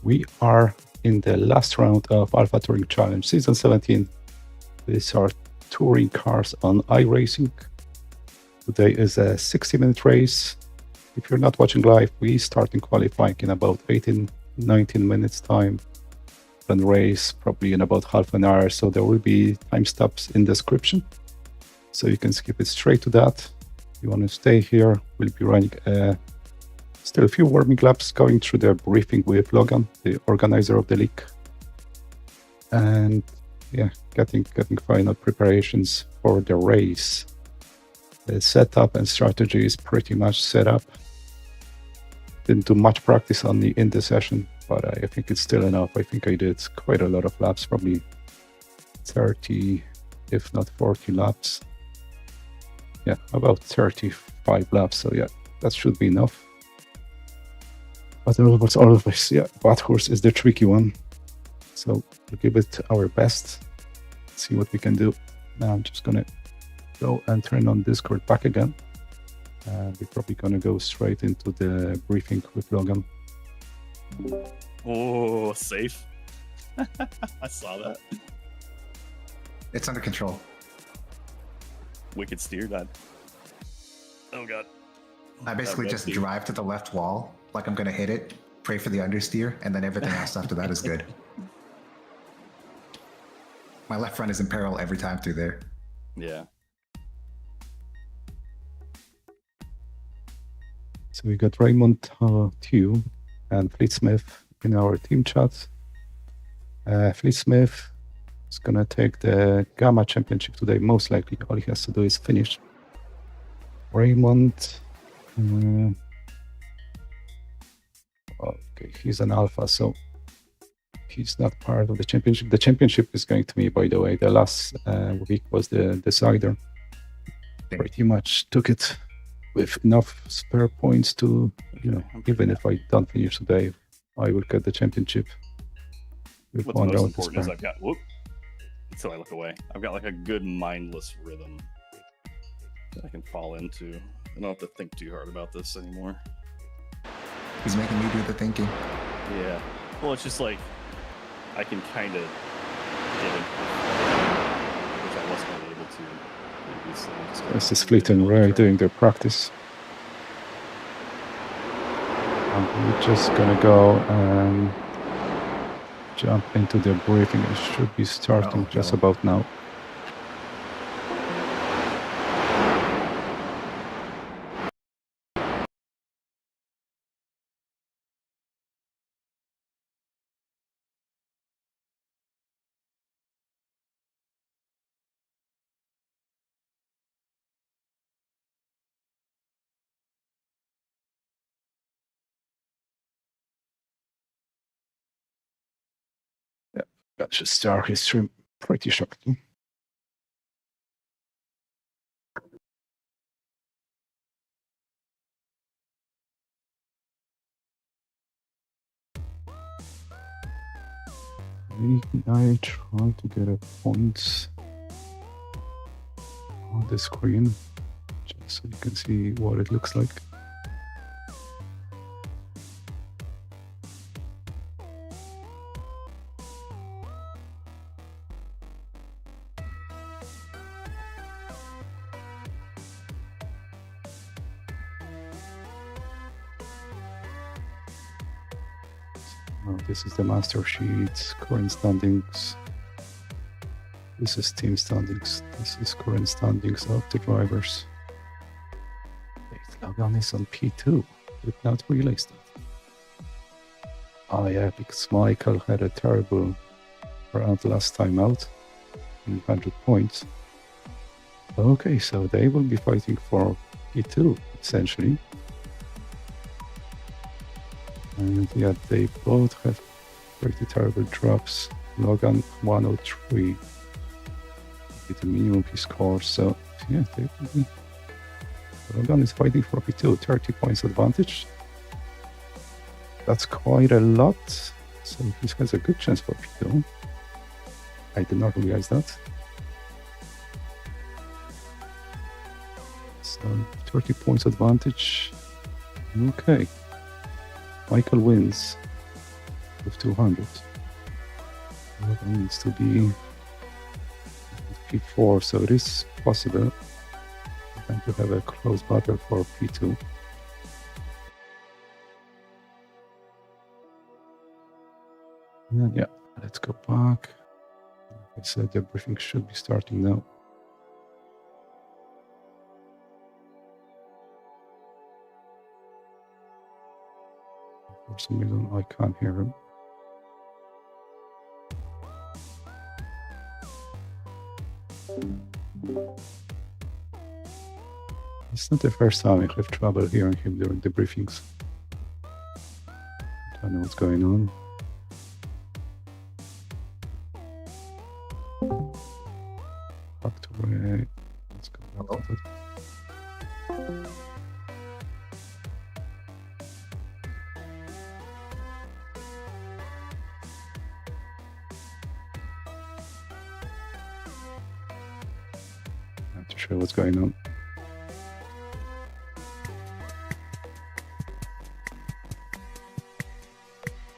We are in the last round of Alpha Touring Challenge Season 17. These are touring cars on iRacing. Today is a 60-minute race. If you're not watching live, we start in qualifying in about 18-19 minutes time. And race probably in about half an hour. So there will be time stops in the description. So you can skip it straight to that. If you want to stay here, we'll be running still a few warming laps, going through the briefing with Logan, the organizer of the league. And yeah, getting final preparations for the race. The setup and strategy is pretty much set up. Didn't do much practice in the session, but I think it's still enough. I think I did quite a lot of laps, probably 30, if not 40 laps. Yeah, about 35 laps. So yeah, that should be enough. But always, yeah, Bathurst is the tricky one. So we'll give it our best. See what we can do. Now I'm just gonna go and turn on Discord back again. We're probably gonna go straight into the briefing with Logan. Oh, safe. I saw that. It's under control. Wicked steer that. Oh god. I basically just drive to the left wall like I'm gonna hit it, pray for the understeer, and then everything else after that is good. My left front is in peril every time through there. Yeah. So we got Raymond Tew and Fleet Smith in our team chat. Fleet Smith is gonna take the Gamma Championship today, most likely. All he has to do is finish. Raymond, okay, he's an alpha, so he's not part of the championship. The championship is going to me, by the way. The last week was the decider. Pretty much took it with enough spare points to, you know, even if I don't finish today, I will get the championship. With What's most important is I've got, whoop, until I look away, I've got like a good mindless rhythm that I can fall into. I don't have to think too hard about this anymore. He's making me do the thinking. Yeah. Well, it's just like, I can kind of get it, which I wasn't really able to previously. This is Fleet and Ray doing their practice. We're just gonna go and jump into the briefing. It should be starting just about now. That should start his stream pretty shortly. I try to get a point on the screen just so you can see what it looks like. This is the master sheet, current standings. This is team standings. This is current standings of the drivers. Logan is on P2. Did not realize that. Oh yeah, because Michael had a terrible round last time out in 100 points. Okay, so they will be fighting for P2 essentially. And yeah, they both have pretty terrible drops. Logan 103 with the minimum he scores. So yeah, they will be. Logan is fighting for P2, 30 points advantage. That's quite a lot. So he has a good chance for P2. I did not realize that. So 30 points advantage. Okay. Michael wins. with 200. Well, it needs to be P4, so it is possible and to have a close battle for P2. And yeah, let's go back. Like I said, the briefing should be starting now. For some reason, I can't hear him. It's not the first time I have trouble hearing him during the briefings. I don't know what's going on. Back to Ray. Let's go back to that. Not too sure what's going on.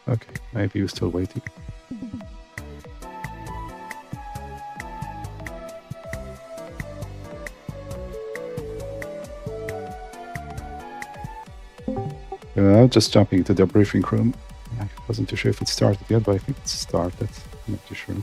Okay, maybe you're still waiting. Just jumping into the briefing room. I wasn't too sure if it started yet, but I think it started. I'm not too sure.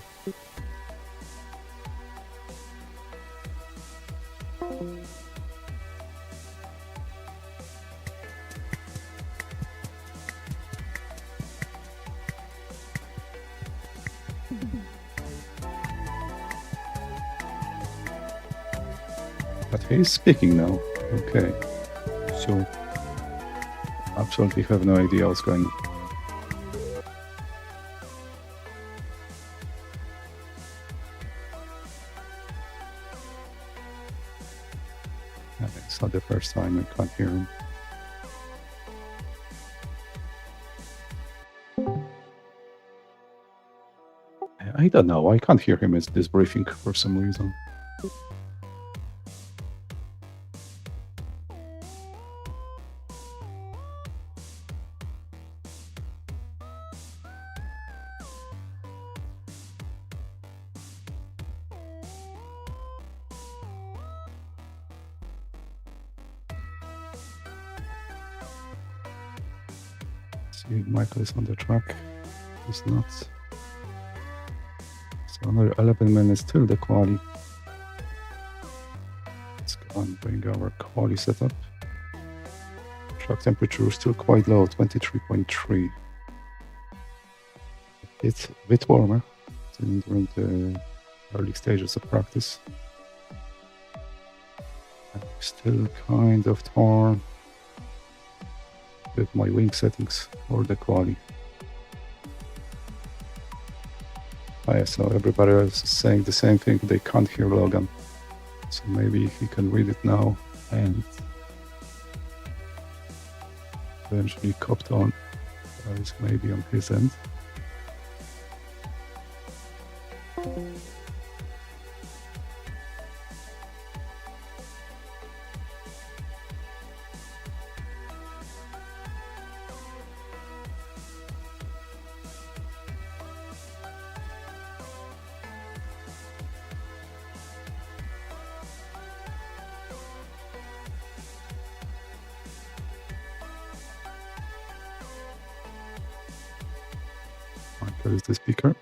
But he's speaking now. Okay. So, absolutely have no idea what's going on. It's not the first time I can't hear him. I don't know. I can't hear him at this briefing for some reason. See, Michael is on the track. He's not. So another 11 minutes till the quali. Let's go and bring our quali setup. Track temperature is still quite low, 23.3. It's a bit warmer than during the early stages of practice. I'm still kind of torn with my wing settings for the quali. Oh yeah, so everybody else is saying the same thing. They can't hear Logan. So maybe he can read it now and eventually copped on. That is maybe on his end. Michael is the speaker,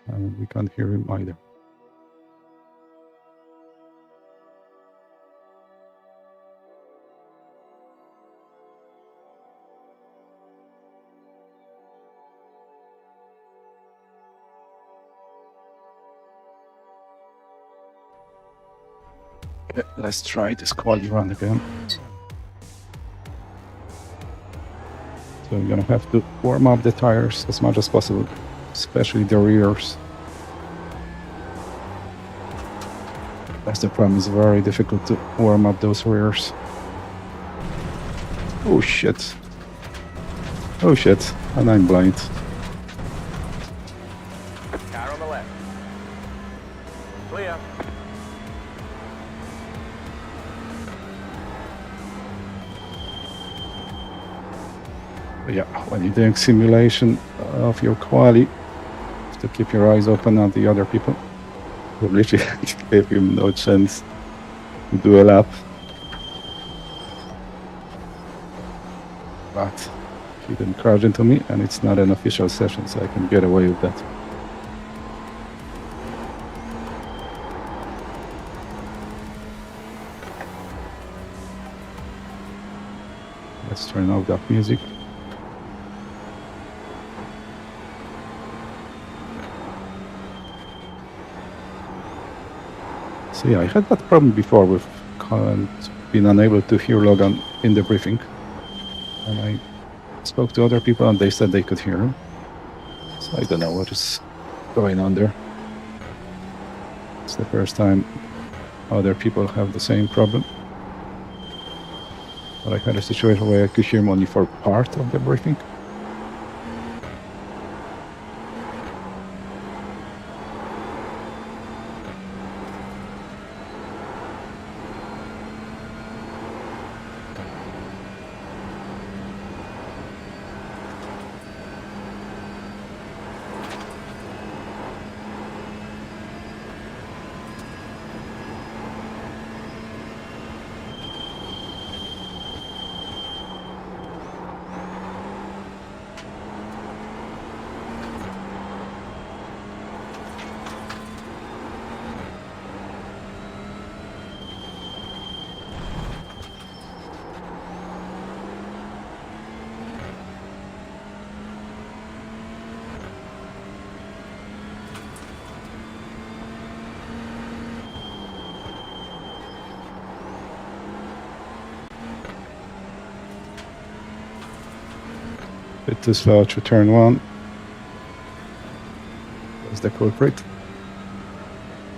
and we can't hear him either. Okay, let's try this quali run again. So you're gonna have to warm up the tires as much as possible, especially the rears. That's the problem, it's very difficult to warm up those rears. Oh shit. Oh shit, and I'm blind. Car on the left. Clear. But yeah, when you're doing simulation, of your quali to keep your eyes open on the other people. You literally gave him no chance to do a lap. But he didn't crash into me, and it's not an official session, so I can get away with that. Let's turn off that music. So yeah, I had that problem before with being unable to hear Logan in the briefing. And I spoke to other people and they said they could hear him. So I don't know what is going on there. It's the first time other people have the same problem. But I had a situation where I could hear him only for part of the briefing. Bit too slow to turn one. That's the culprit.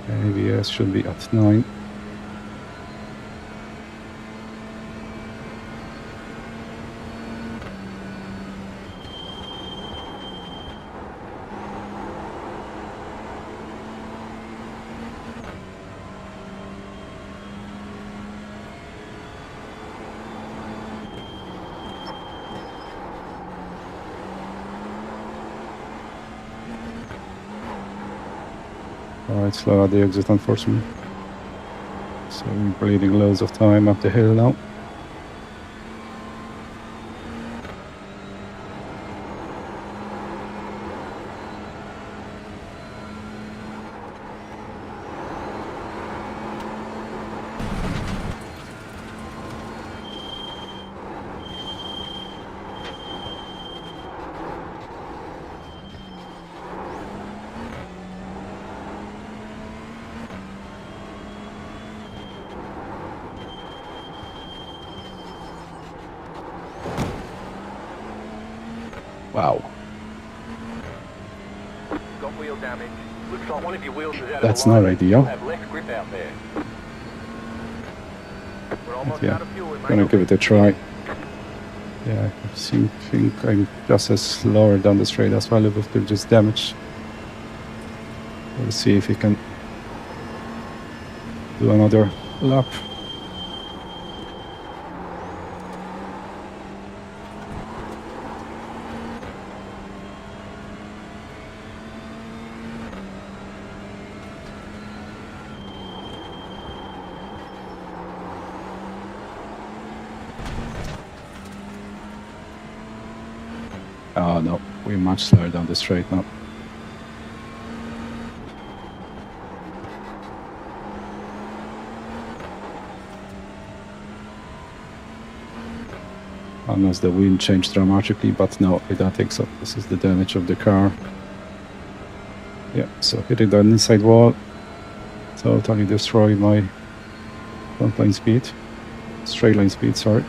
ABS should be at 9. Alright, slow at the exit, unfortunately. So we're bleeding loads of time up the hill now. Wow, Got wheel damage. Looks like one of your wheels is out that's of not alignment. ideal. Have less grip out there. We're almost Yeah, out of fuel. We may gonna not give be- it a try. Yeah, I think I'm just as slower down the straight as well with the just damage. We'll see if he can do another lap. Oh no, we're much slower down the straight now. Unless the wind changed dramatically, but no, I don't think so. This is the damage of the car. Yeah, so hitting the inside wall totally destroyed my front line speed. Straight line speed, sorry.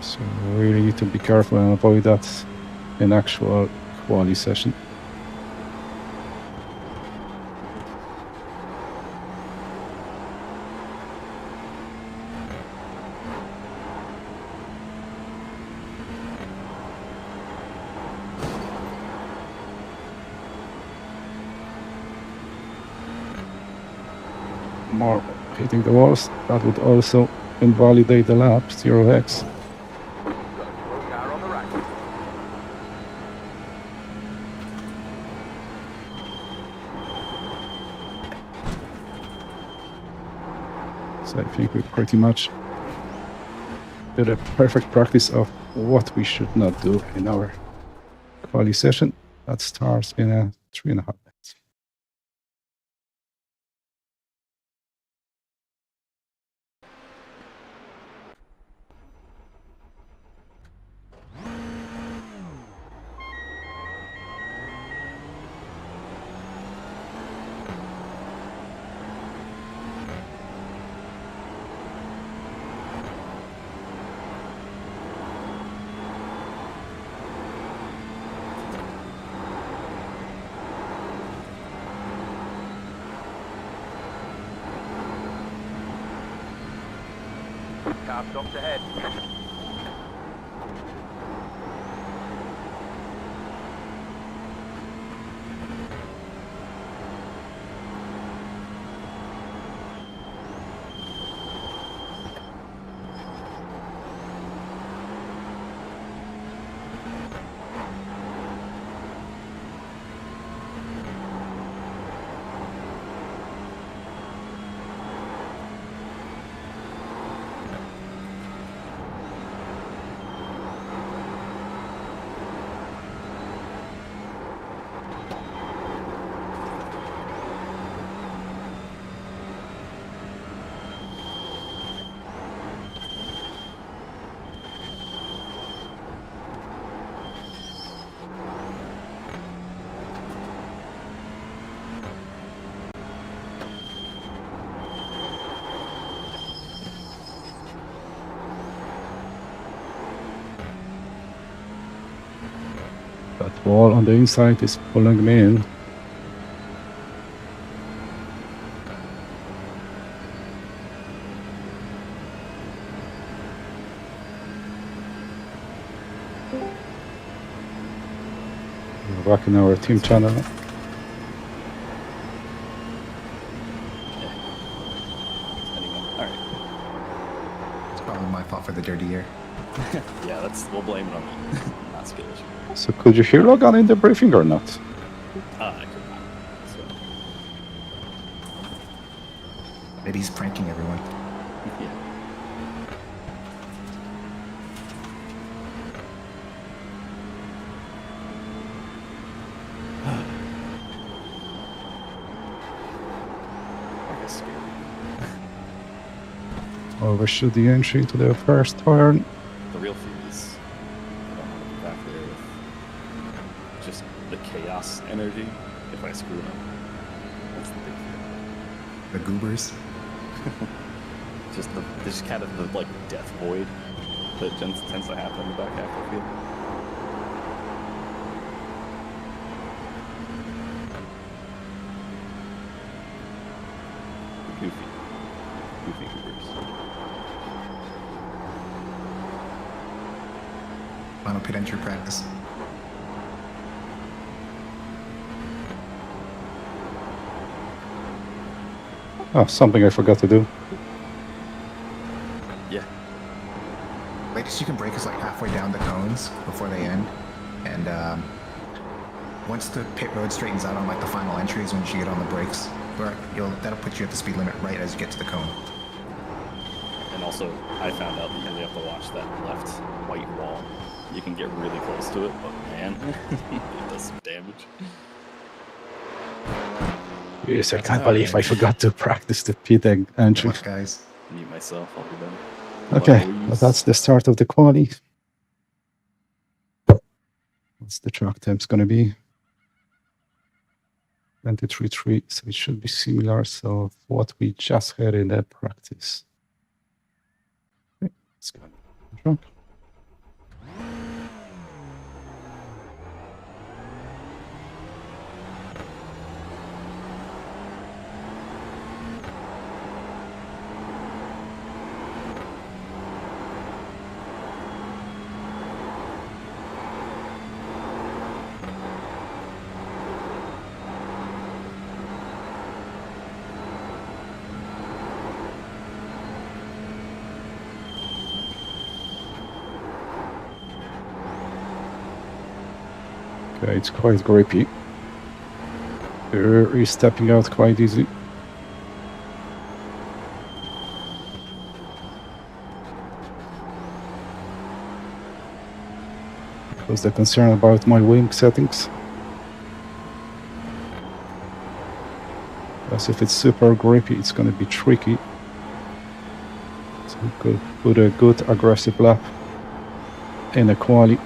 So really need to be careful and avoid that in actual quali session. More hitting the walls, that would also invalidate the lap, 0x. Got a slow car on the right. So I think we pretty much did a perfect practice of what we should not do in our quali session. That starts in a 3.5 minutes. Car stopped ahead. That wall on the inside is pulling me in. We're back in our team channel. All right. It's probably my fault for the dirty year. Yeah, we'll blame it on me. Not skills. So could you hear Logan in the briefing or not? I could not. So, Maybe he's pranking everyone. yeah. I guess scary. Overshoot the entry to the first turn. The real fear is I don't want to be back there with just the chaos energy if I screw it up. That's the big fear. The goobers. Just kind of the like death void that tends to happen in the back half of the field. Goofy goobers. Final pit entry practice. Oh, something I forgot to do. Yeah. Latest you can brake is like halfway down the cones before they end. And once the pit road straightens out on like the final entries, once you get on the brakes, that'll put you at the speed limit right as you get to the cone. And also, I found out that you really have to watch that left white wall. You can get really close to it, but man, it does some damage. Yes, I can't believe I forgot to practice the pit Good entry. luck, guys. Mute myself, I'll be done. Okay, well, that's the start of the quali. What's the track time's going to be? 23.3, so it should be similar. So what we just had in the practice. Okay, let's go. Track. Okay, it's quite grippy. He's stepping out quite easily. Was the concern about my wing settings? Because if it's super grippy, it's going to be tricky. So we could put a good aggressive lap in a quali.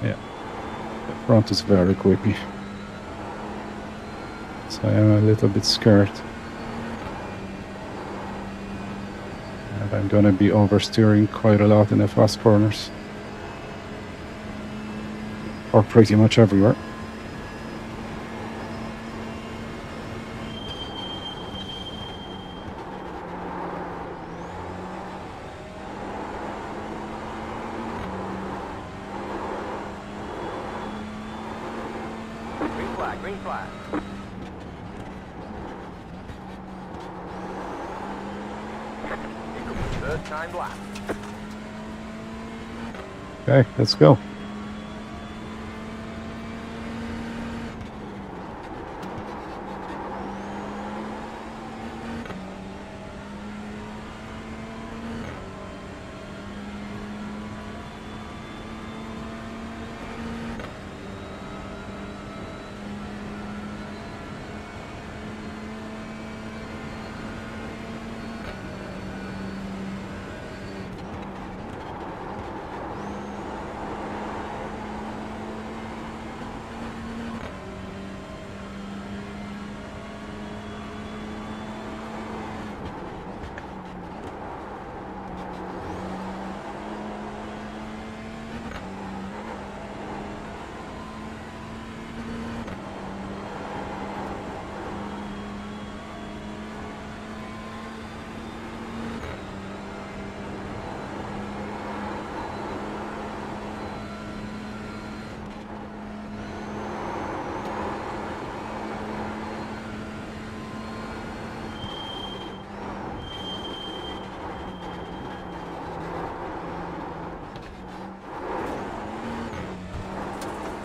Yeah, the front is very grippy. So I am a little bit scared. And I'm gonna be oversteering quite a lot in the fast corners. Or pretty much everywhere. Green flag, green flag. It could be third time lap. Okay, let's go.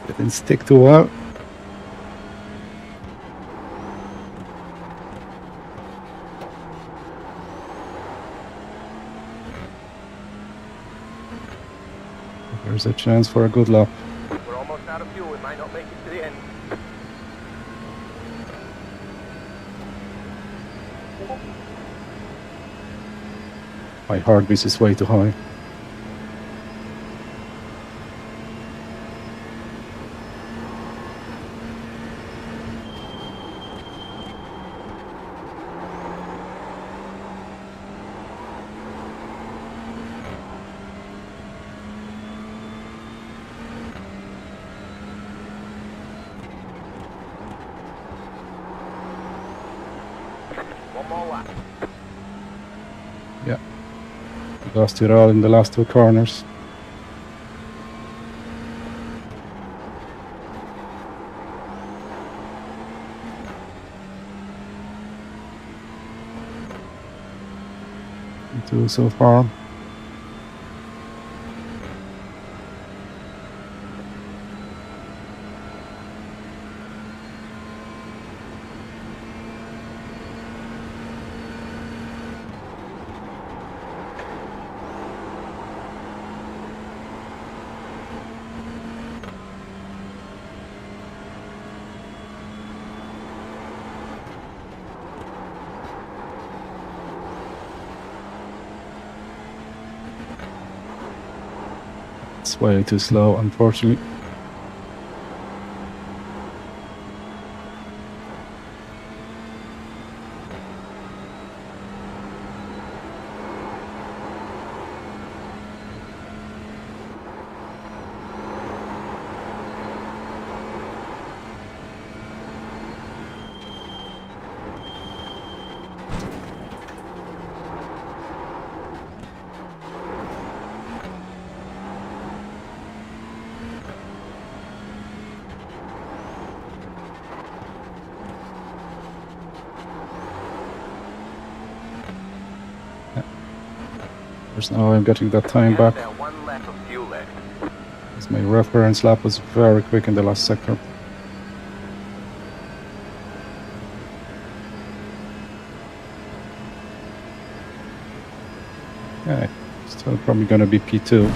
Didn't stick too well. There's a chance for a good lap. We're almost out of fuel. We might not make it to the end. My heartbeat is way too high. One more lap. Yeah. Lost it all in the last two corners. Two so far. It's way too slow, unfortunately. There's now I'm getting that time back. Count down 1 lap of fuel left. As my reference lap was very quick in the last sector. Okay, still probably gonna be P2.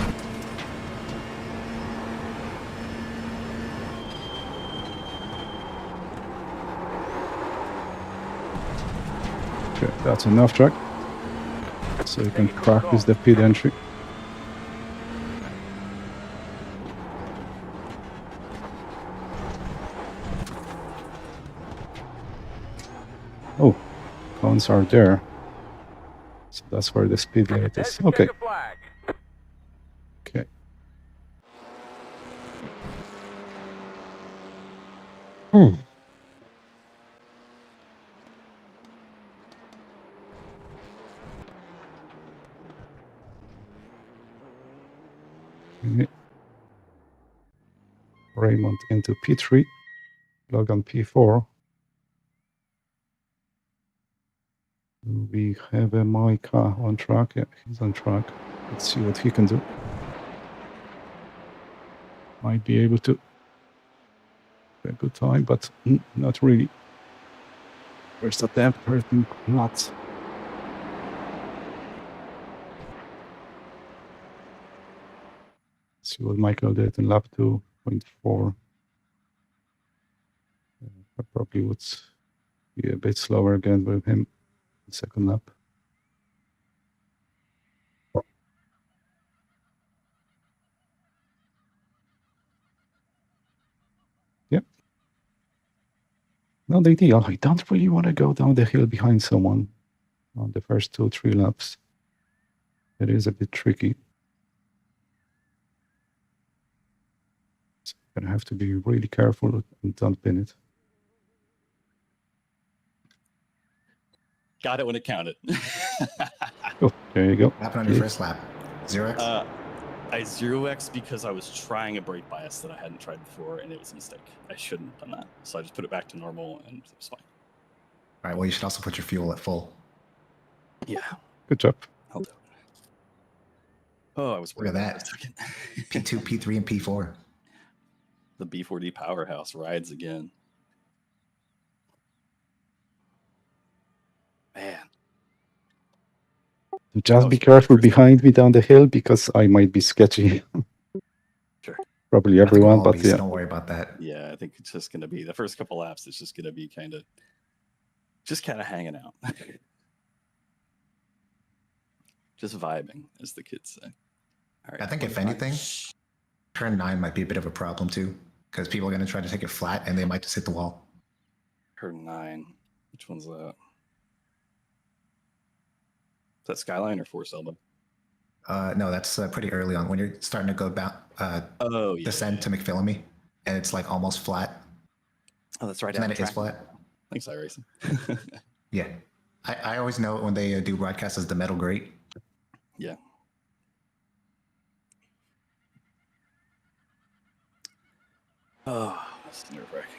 Okay, that's enough track. So you can practice the pit entry. Oh, cones are there. So that's where the speed limit There's is. the Okay. checker flag. Okay. Okay. Raymond into P3. Logan P4. We have a Micah on track. Yeah, he's on track. Let's see what he can do. Might be able to a good time, but not really. First attempt, hurting lots. See what Michael did in lap 2.4. I probably would be a bit slower again with him in second lap. Yep. Not ideal. I don't really want to go down the hill behind someone on the first 2-3 laps. It is a bit tricky. So you're gonna have to be really careful and don't pin it. Got it when it counted. Oh, there you go. What happened on your first lap? 0x? I 0x because I was trying a brake bias that I hadn't tried before, and it was a mistake. I shouldn't have done that. So I just put it back to normal, and it was fine. All right, well, you should also put your fuel at full. Yeah, Good job. I'll do it. Oh, I was Look at worried that. for a second. P2, P3, and P4. The B4D powerhouse rides again. Man. Just Oh, be sure. careful First behind me down the hill because I might be sketchy. Sure. Probably I think everyone, we'll all but be, so yeah. don't worry about that. Yeah, I think it's just going to be the first couple laps. It's just going to be kind of hanging out. Just vibing, as the kids say. All right, I think if 25. anything, turn 9 might be a bit of a problem too, because people are going to try to take it flat and they might just hit the wall. Turn 9. Which one's that? Is that Skyline or Force Elbow? No, that's pretty early on when you're starting to go down, Oh, yeah. descend to McPhillamy, and it's like almost flat, Oh, that's right. and then down it is the track. flat. Thanks, iRacing. Yeah, I always know it when they do broadcasts as the metal grate. Yeah. Oh, that's nerve wracking.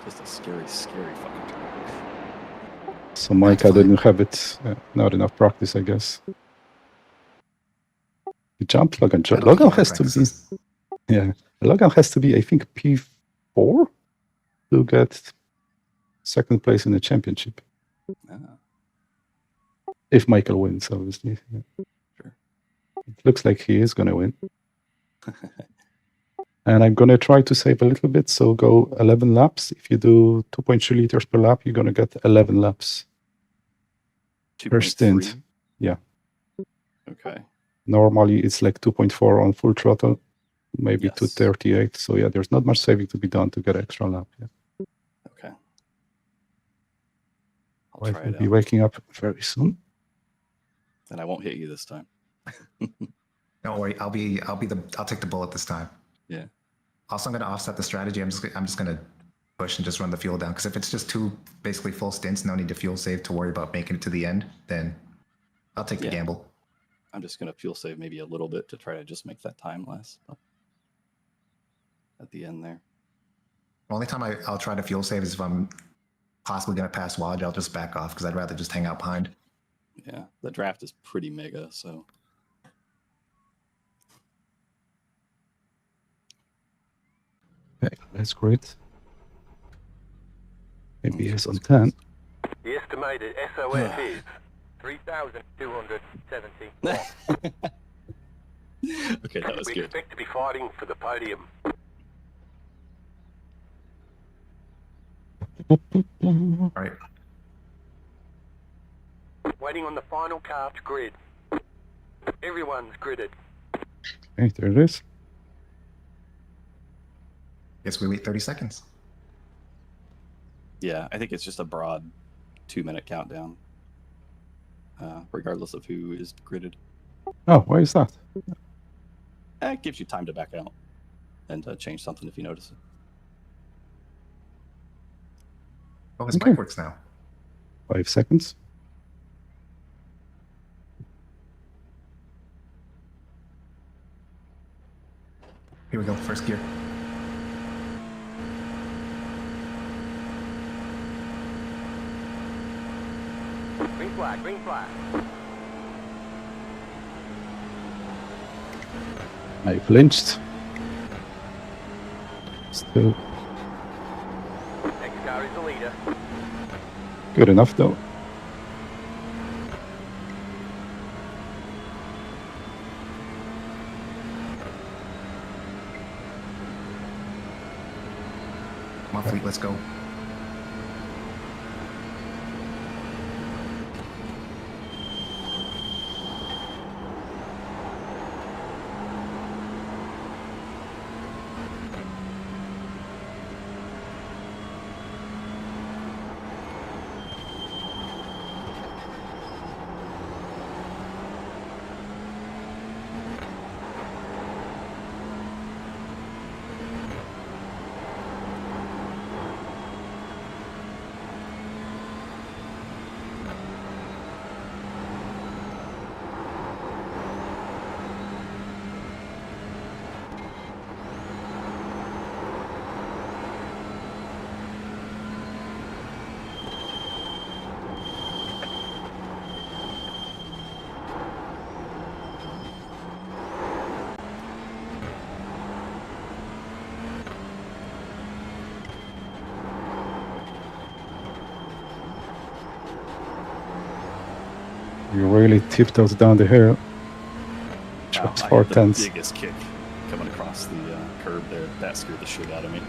Just a scary, scary fucking turn. So Micah fine. didn't have it. Not enough practice, I guess. You jump, Logan. I don't think Logan he has to be. practices. Yeah, Logan has to be, I think, P4 to get second place in the championship. Ah, If Michael wins, obviously. Yeah. Sure. It looks like he is going to win. And I'm going to try to save a little bit. So go 11 laps. If you do 2.3 liters per lap, you're going to get 11 laps per stint. 2.3. Yeah. Okay. Normally, it's like 2.4 on full throttle, maybe Yes. 238. So yeah, there's not much saving to be done to get extra lap. Yeah. Okay. I'll Wife try will it be out. waking up very soon. And I won't hit you this time. Don't worry, I'll take the bullet this time. Yeah. Also, I'm going to offset the strategy. I'm just going to push and just run the fuel down, because if it's just two basically full stints, no need to fuel save to worry about making it to the end, then I'll take the Yeah. gamble. I'm just going to fuel save maybe a little bit to try to just make that time less. At the end there. Only time I'll try to fuel save is if I'm possibly going to pass Wodge. I'll just back off because I'd rather just hang out behind. Yeah, the draft is pretty mega, so. Okay, that's great. Maybe it's on 10. The estimated SOF is 3,270. Okay, that was We good. expect to be fighting for the podium. All right. Waiting on the final car to grid. Everyone's gridded. Okay, there it is. Guess we wait 30 seconds. Yeah, I think it's just a broad 2-minute countdown, regardless of who is gridded. Oh, why is that? It gives you time to back out and change something if you notice it. Oh, his Okay. mic works now. 5 seconds. Here we go. First gear. Green flag, green flag. I flinched. Still Next car is the leader. good enough though. Come on, fleet. Let's go. You really tiptoed down the hill. Wow, Chops I 4 hit the tenths. biggest kick coming across the curb there. That scared the shit out of me.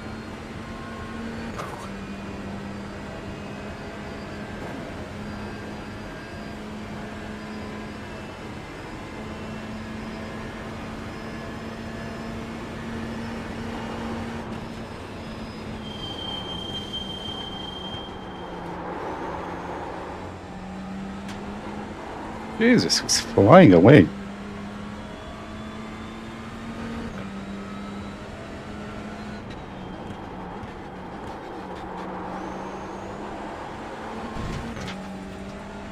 Jesus, he's flying away.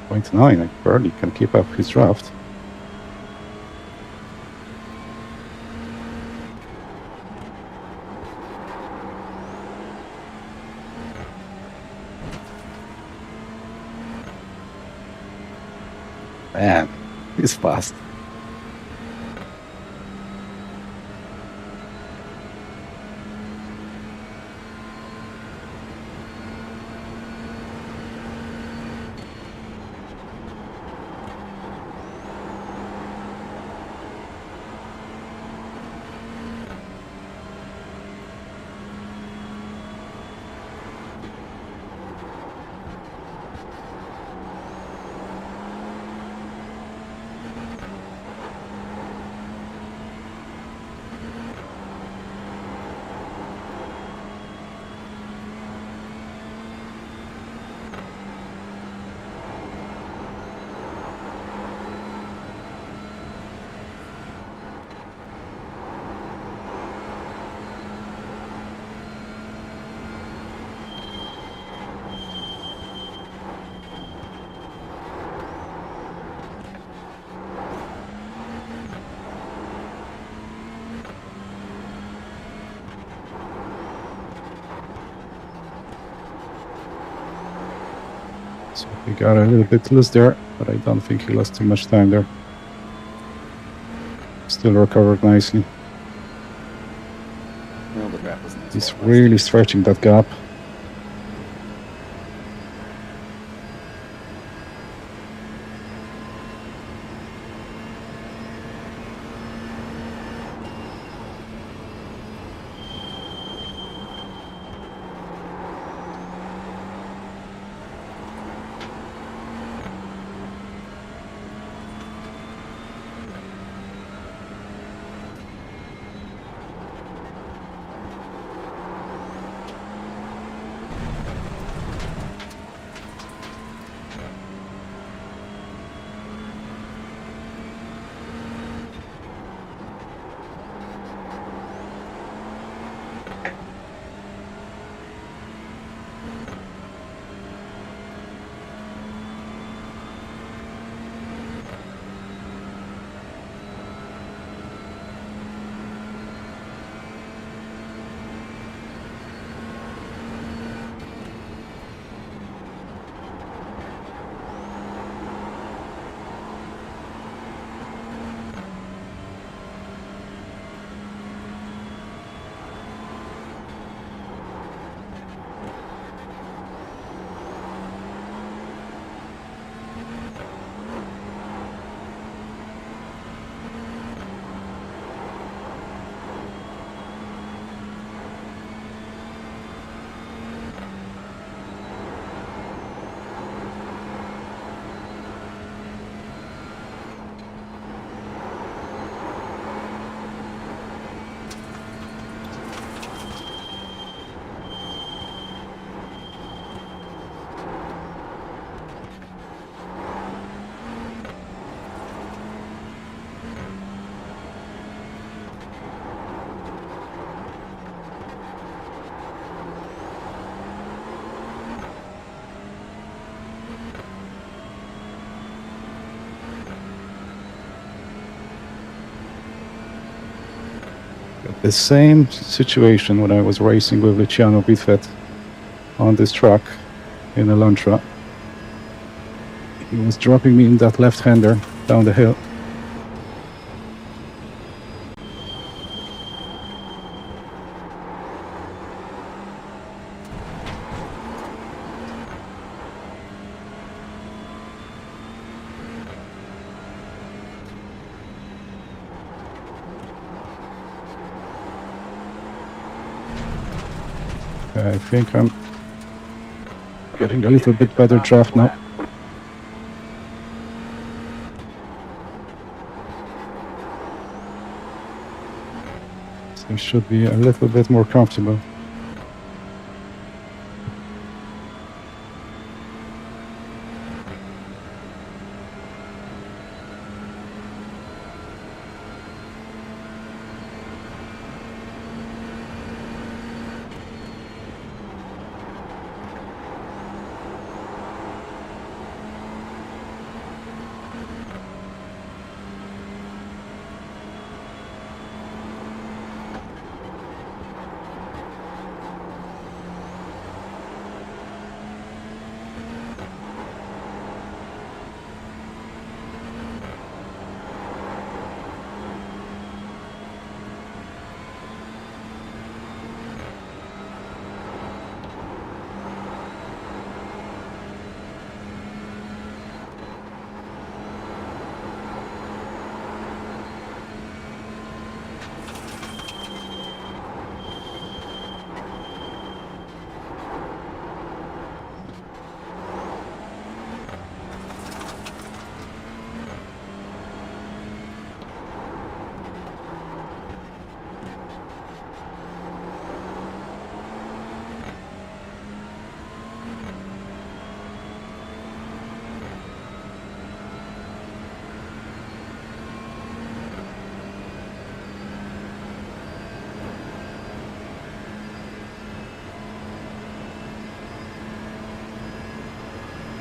.9, I barely can keep up his draft. Man, he's fast. So he got a little bit loose there, but I don't think he lost too much time there. Still recovered nicely. Well, the draft was nice. He's really stretching that gap. The same situation when I was racing with Luciano Bitfet on this track in Elantra. He was dropping me in that left-hander down the hill. I think I'm getting a little bit better draft now. So it should be a little bit more comfortable.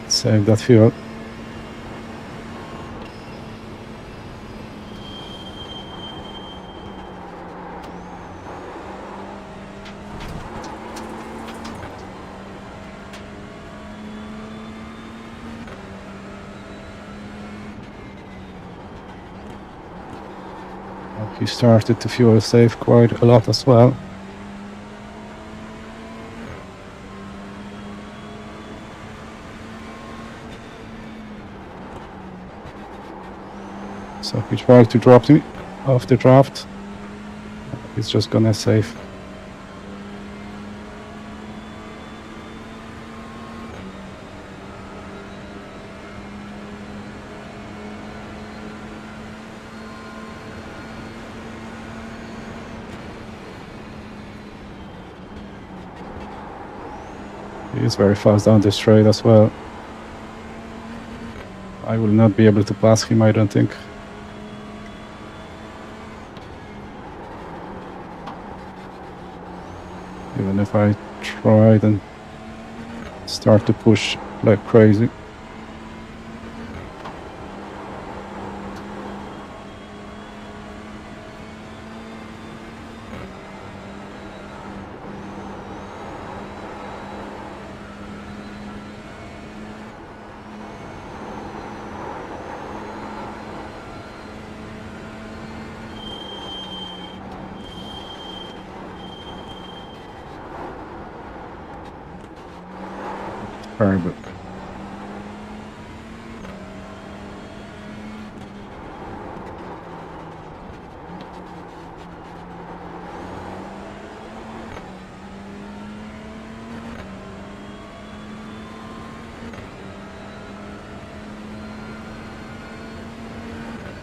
Save that fuel. He started to fuel save quite a lot as well. So he tried to drop me off the draft. He's just gonna save. He is very fast down the straight as well. I will not be able to pass him, I don't think. Even if I try and start to push like crazy. Very good.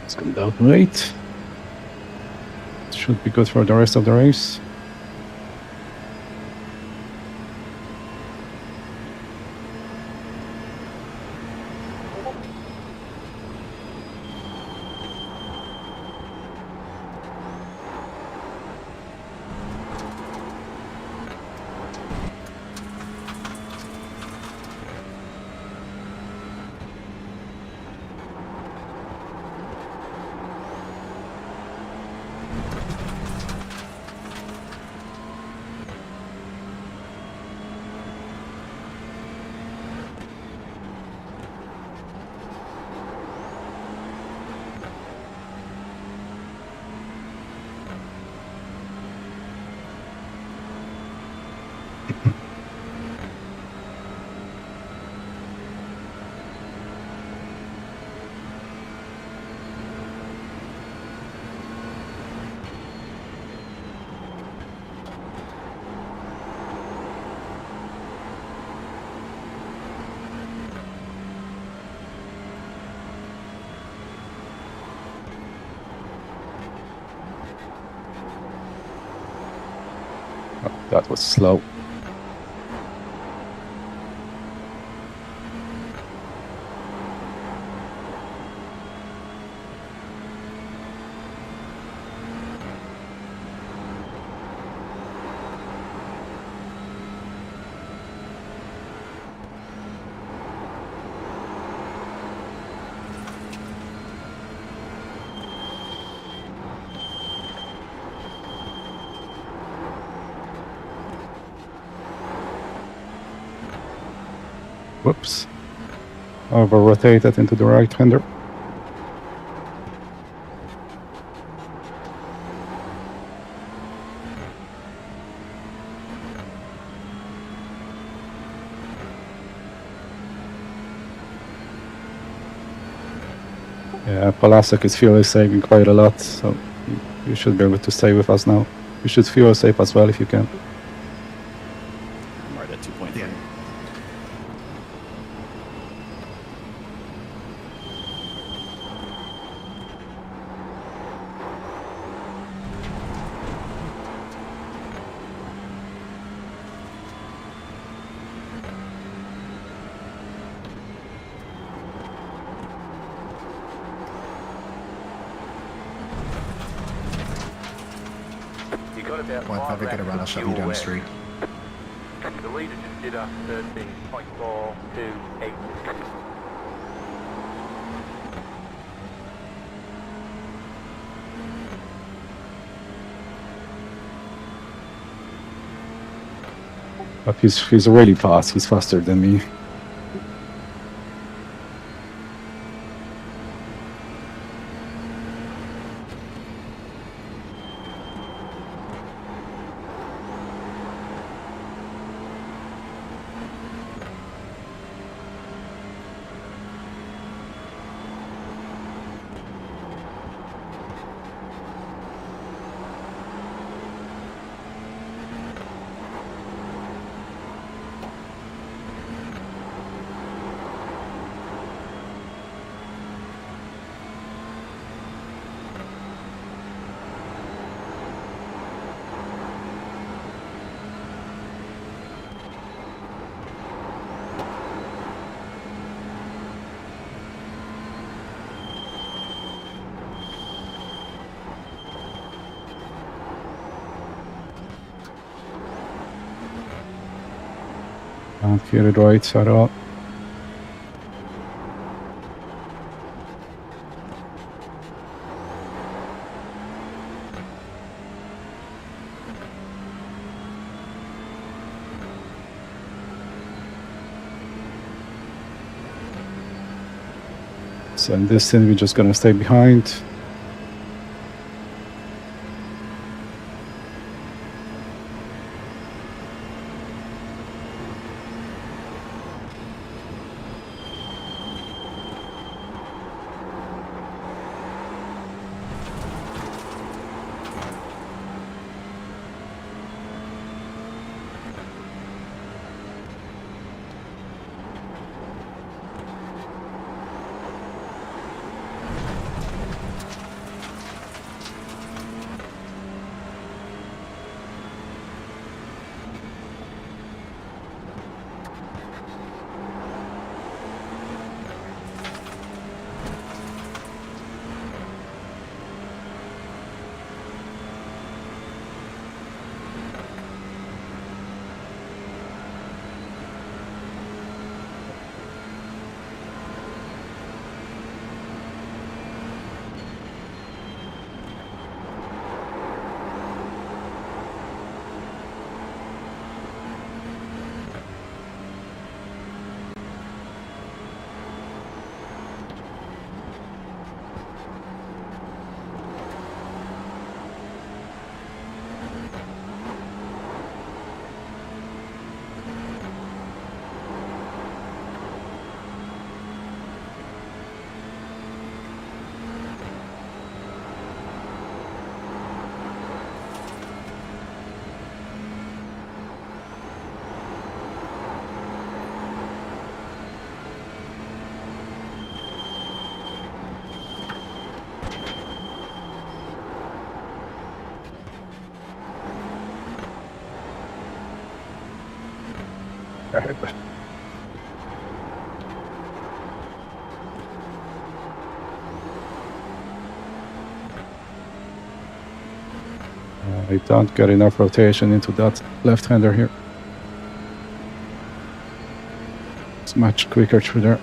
Let's come down to 8. Should be good for the rest of the race. That was slow. Whoops. Over rotated into the right hander. Yeah, Polasek is fuel saving quite a lot, so you should be able to stay with us now. You should fuel save as well if you can. I'm right at 2.3. Yeah. You got about Well, I'd probably get a run, I'll shove you down the street. The leader just did a 13.428. But he's really fast. He's faster than me. Can't hear it right at all. So in this thing, we're just gonna stay behind. I don't get enough rotation into that left-hander here. It's much quicker through there.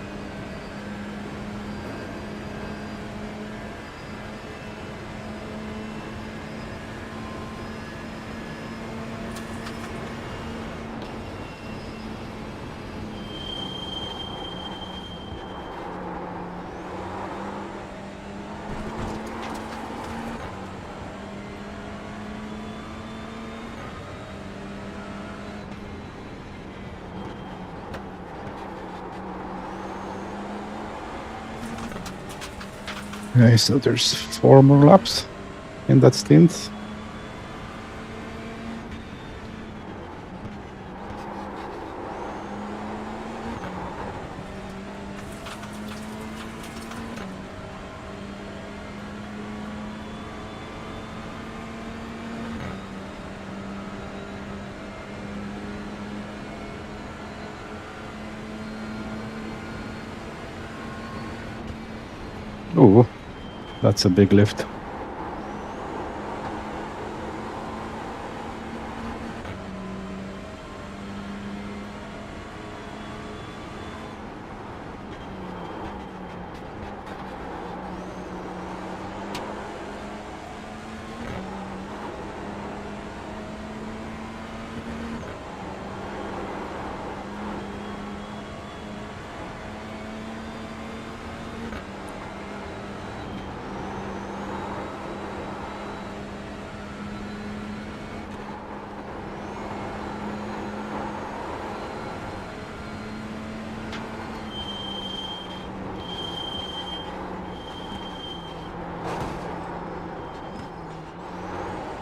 Okay, so there's 4 more laps in that stint. Oh, that's a big lift.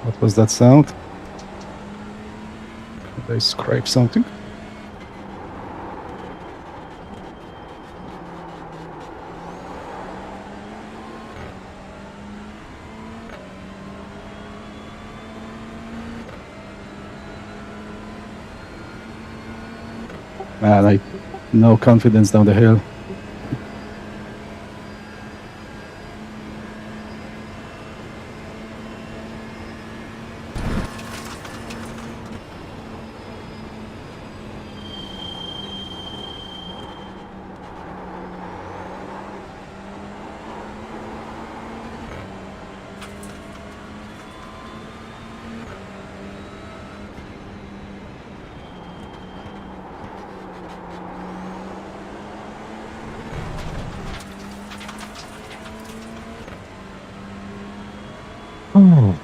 What was that sound? Did I scrape something? Man, I no confidence down the hill. Oh.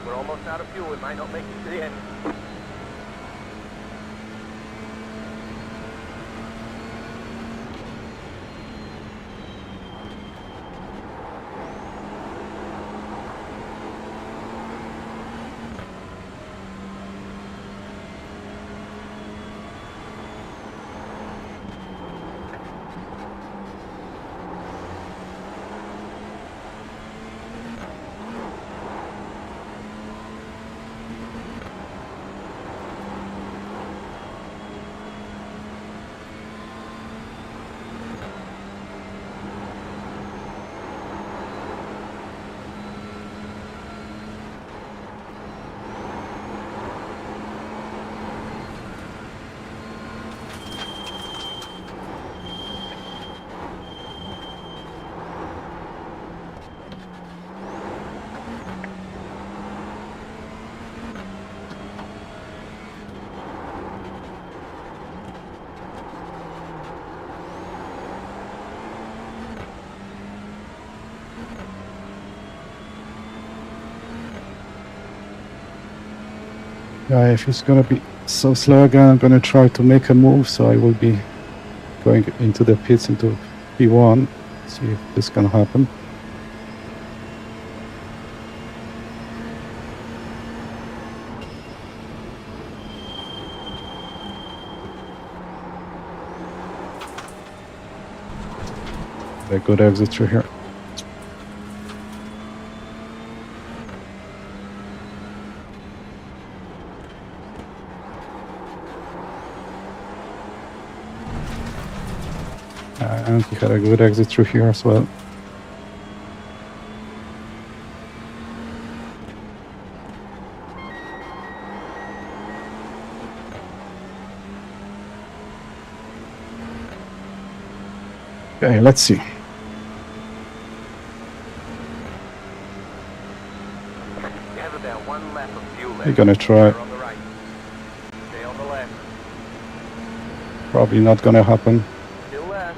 We're almost out of fuel. We might not make it to the end. Yeah, if it's gonna be so slow again, I'm gonna try to make a move, so I will be going into the pits into P1. See if this can happen. A good exit through here. And he had a good exit through here as well. Okay, let's see. You have about 1 lap of fuel left. We're gonna try. You're on the right. Stay on the left. Probably not gonna happen. Still there.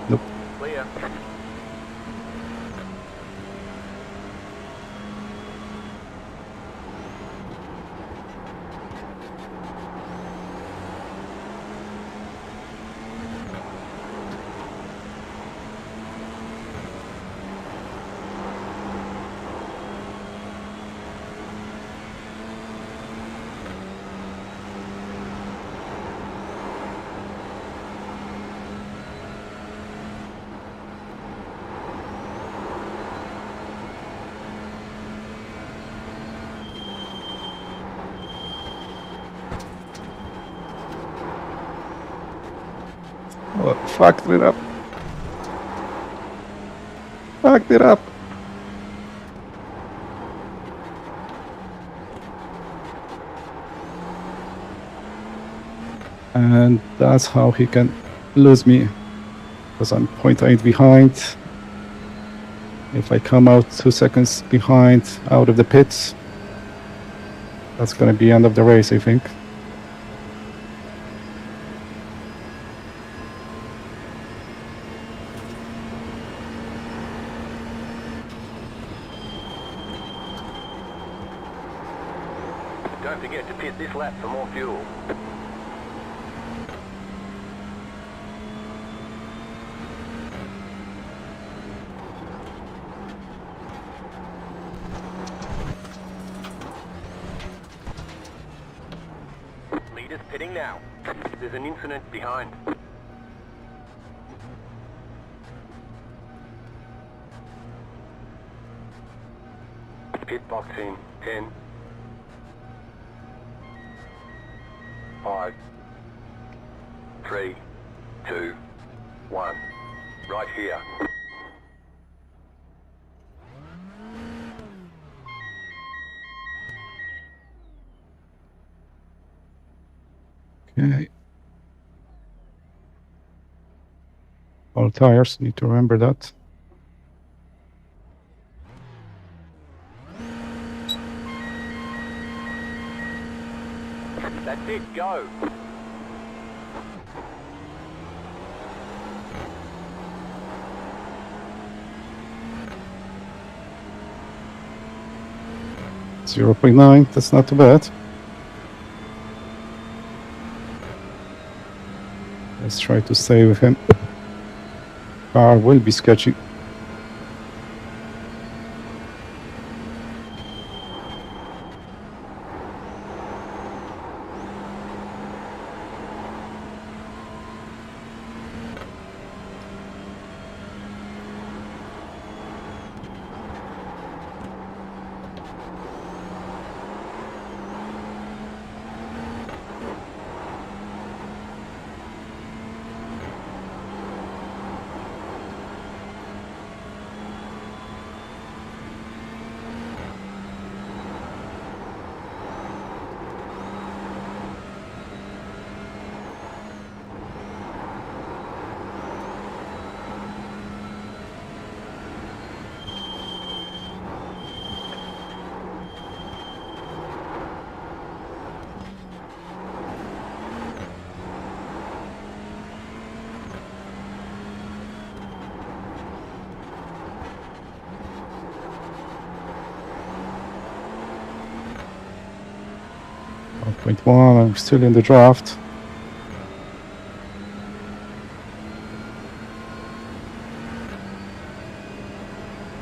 Nope. Clear. Oh, fucked it up. Fucked it up. And that's how he can lose me, because I'm 0.8 behind. If I come out 2 seconds behind out of the pits, that's gonna be end of the race, I think. Don't forget to pit this lap for more fuel. Leaders pitting now. There's an incident behind. Pit box in 10, 5, 3, 2, 1. Right here. Okay. All tires, need to remember that. That's it, go. .9, that's not too bad. Let's try to stay with him. Car will be sketchy. .1, I'm still in the draft.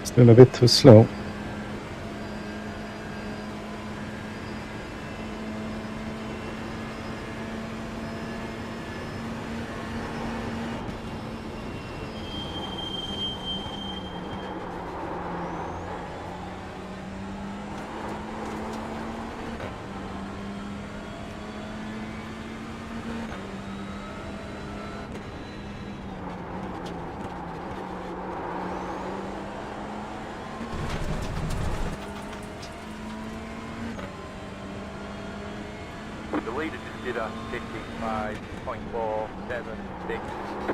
Still a bit too slow. The leader just did a 55.476.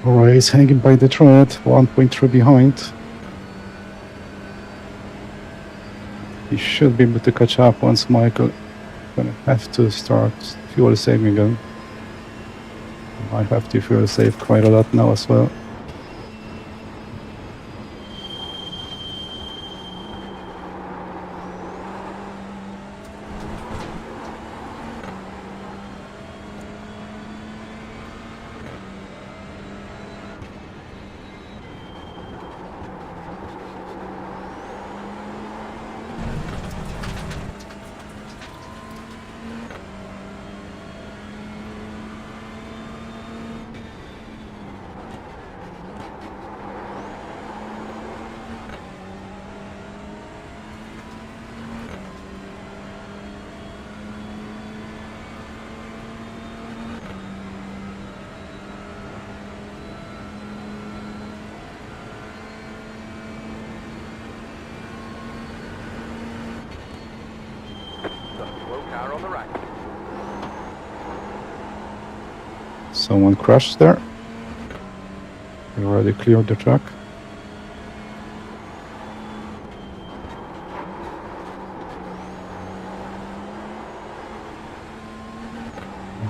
Alright, he's hanging by the thread, 1.3 behind. He should be able to catch up once Michael gonna have to start fuel saving again. Might have to fuel save quite a lot now as well. on the right. Someone crashed there. We already cleared the track.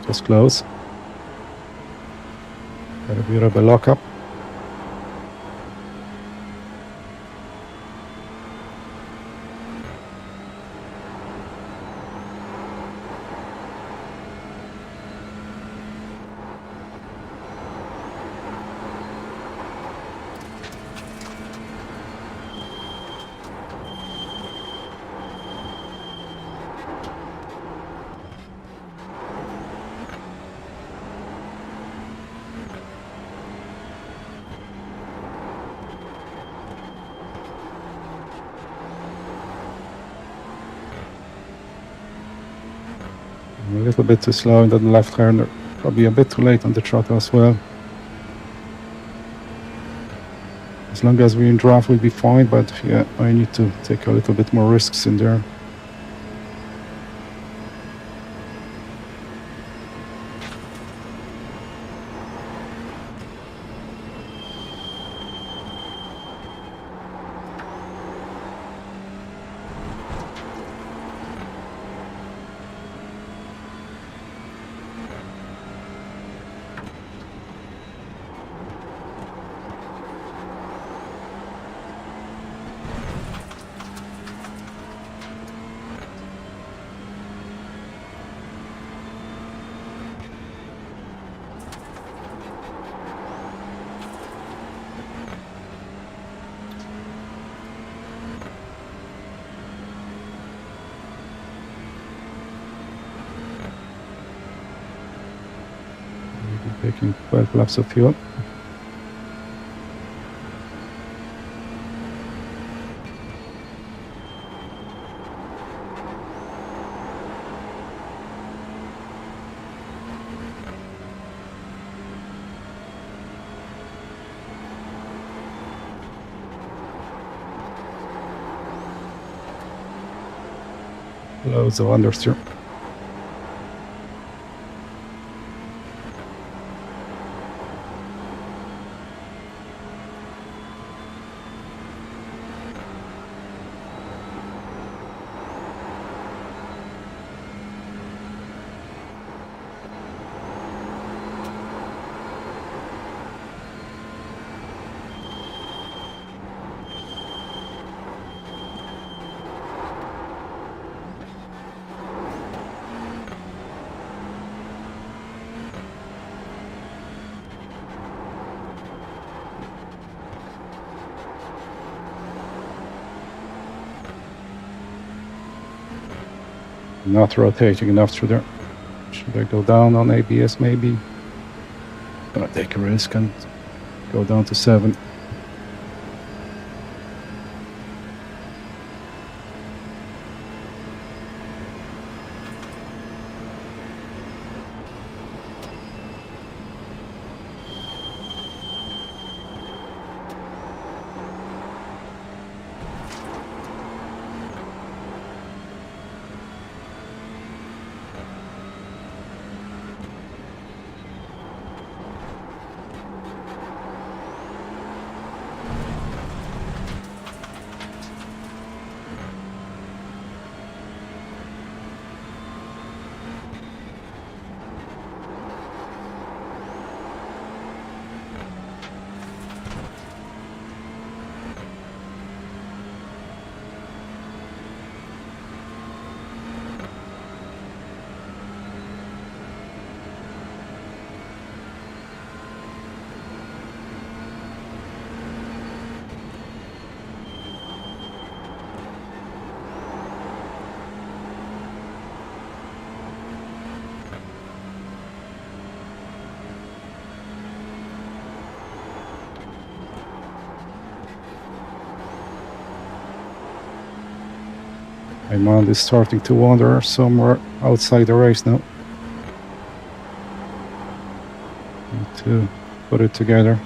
It was close. Got a bit of a lockup. A little bit too slow in the left corner. Probably a bit too late on the throttle as well. As long as we're in draft, we'll be fine, but yeah, I need to take a little bit more risks in there. Taking 12 laps of fuel. Loads of understeer. Not rotating enough through there. Should I go down on ABS maybe? Gonna take a risk and go down to 7. My mind is starting to wander somewhere outside the race now. Need to put it together.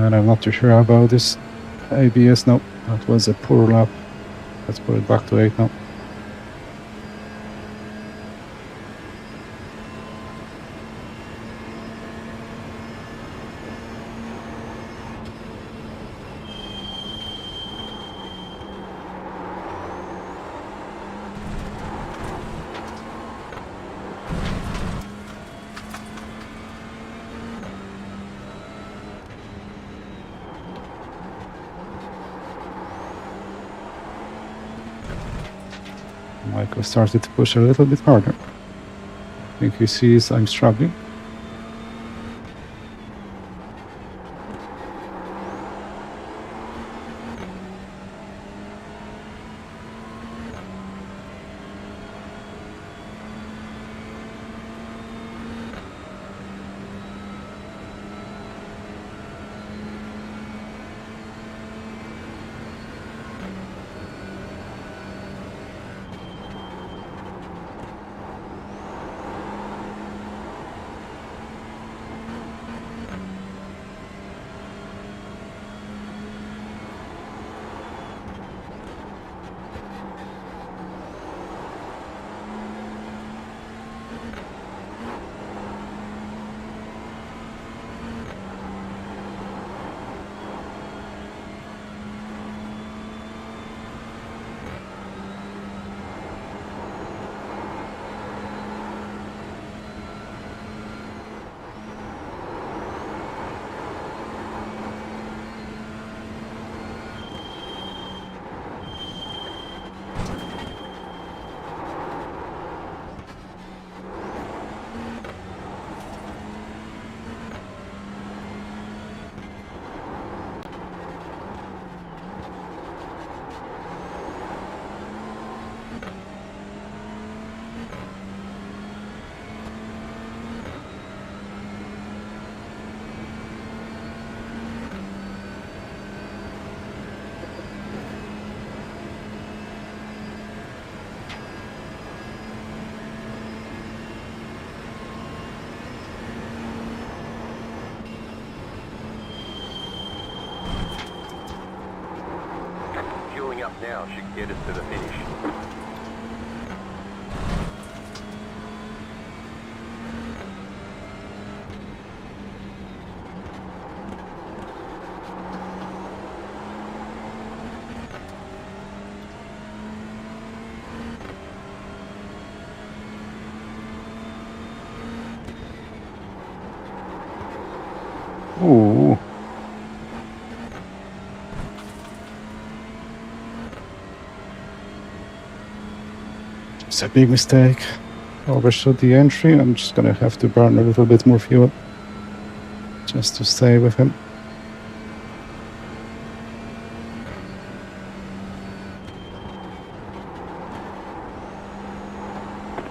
And I'm not too sure about this ABS. No, that was a poor lap. Let's put it back to 8 now. Michael started to push a little bit harder. I think he sees I'm struggling. Fueling up now should get us to the finish. Ooh. It's a big mistake. Overshot the entry. I'm just gonna have to burn a little bit more fuel just to stay with him.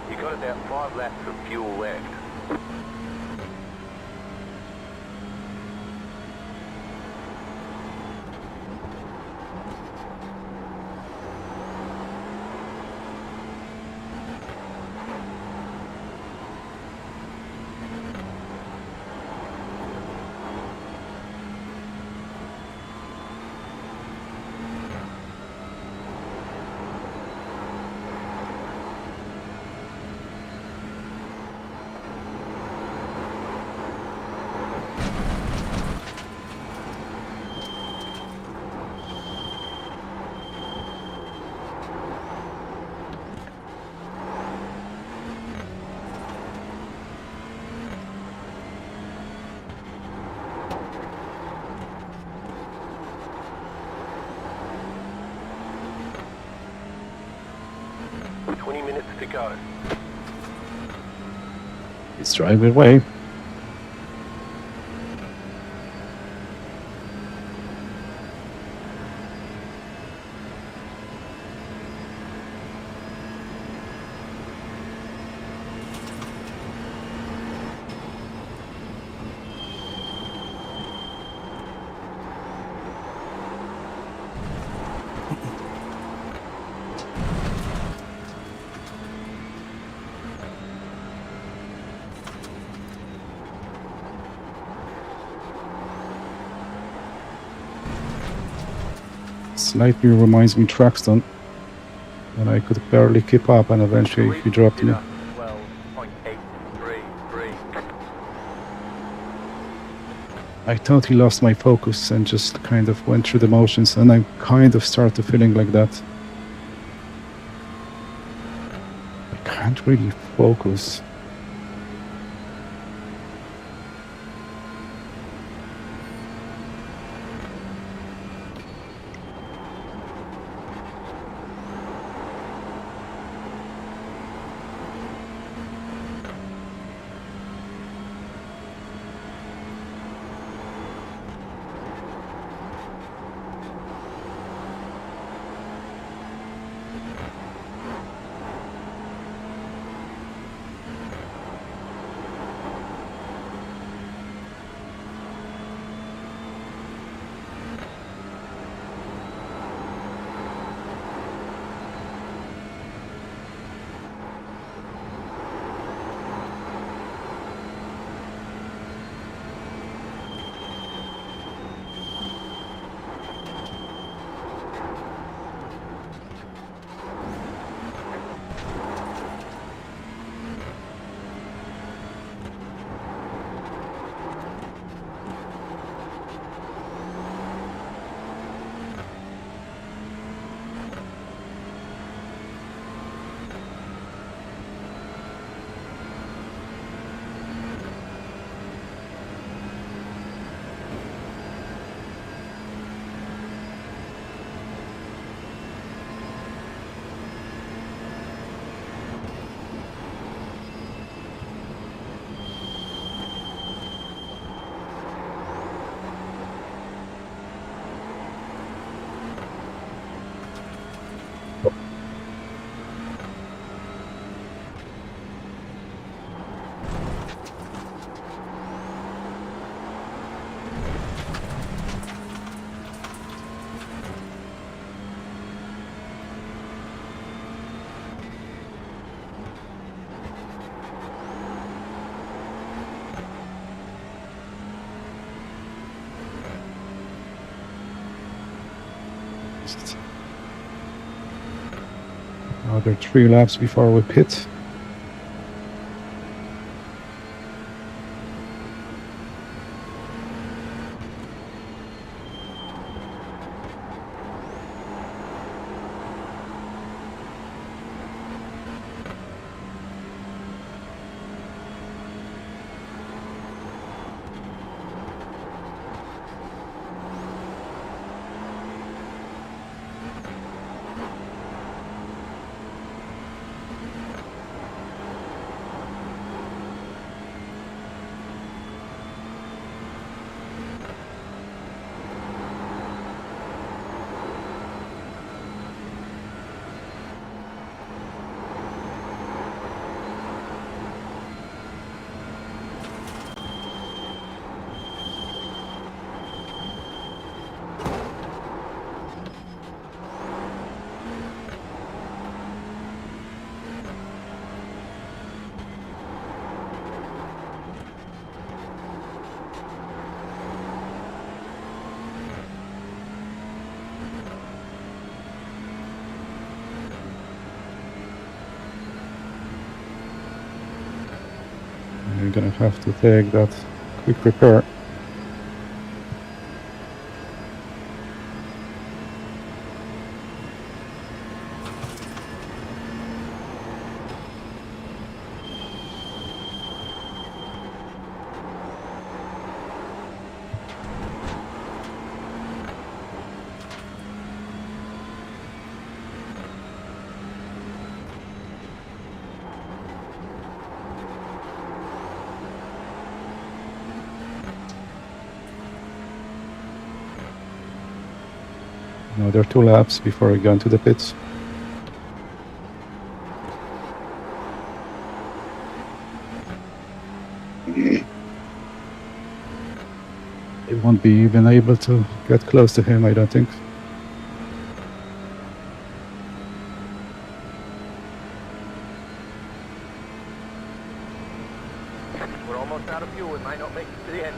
You got about 5 laps of fuel left. To go. He's driving away. slightly reminds me Traxton, and I could barely keep up, and eventually he dropped me. 12.833. I totally lost my focus and just kind of went through the motions, and I kind of started feeling like that. I can't really focus. Another 3 laps before we pit. You're gonna have to take that quick repair. Another 2 laps before I go into the pits. I won't be even able to get close to him, I don't think. We're almost out of fuel. We might not make it to the end.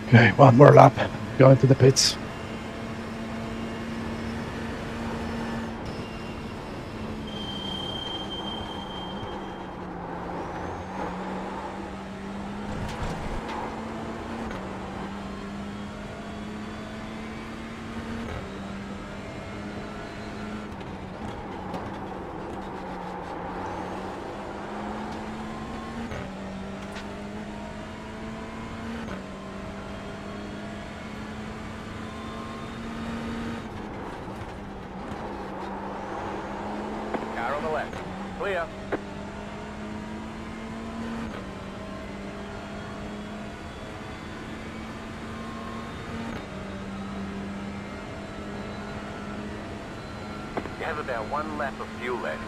Okay, one more lap. Going to the pits. Car on the left. Clear. You have about 1 lap of fuel left.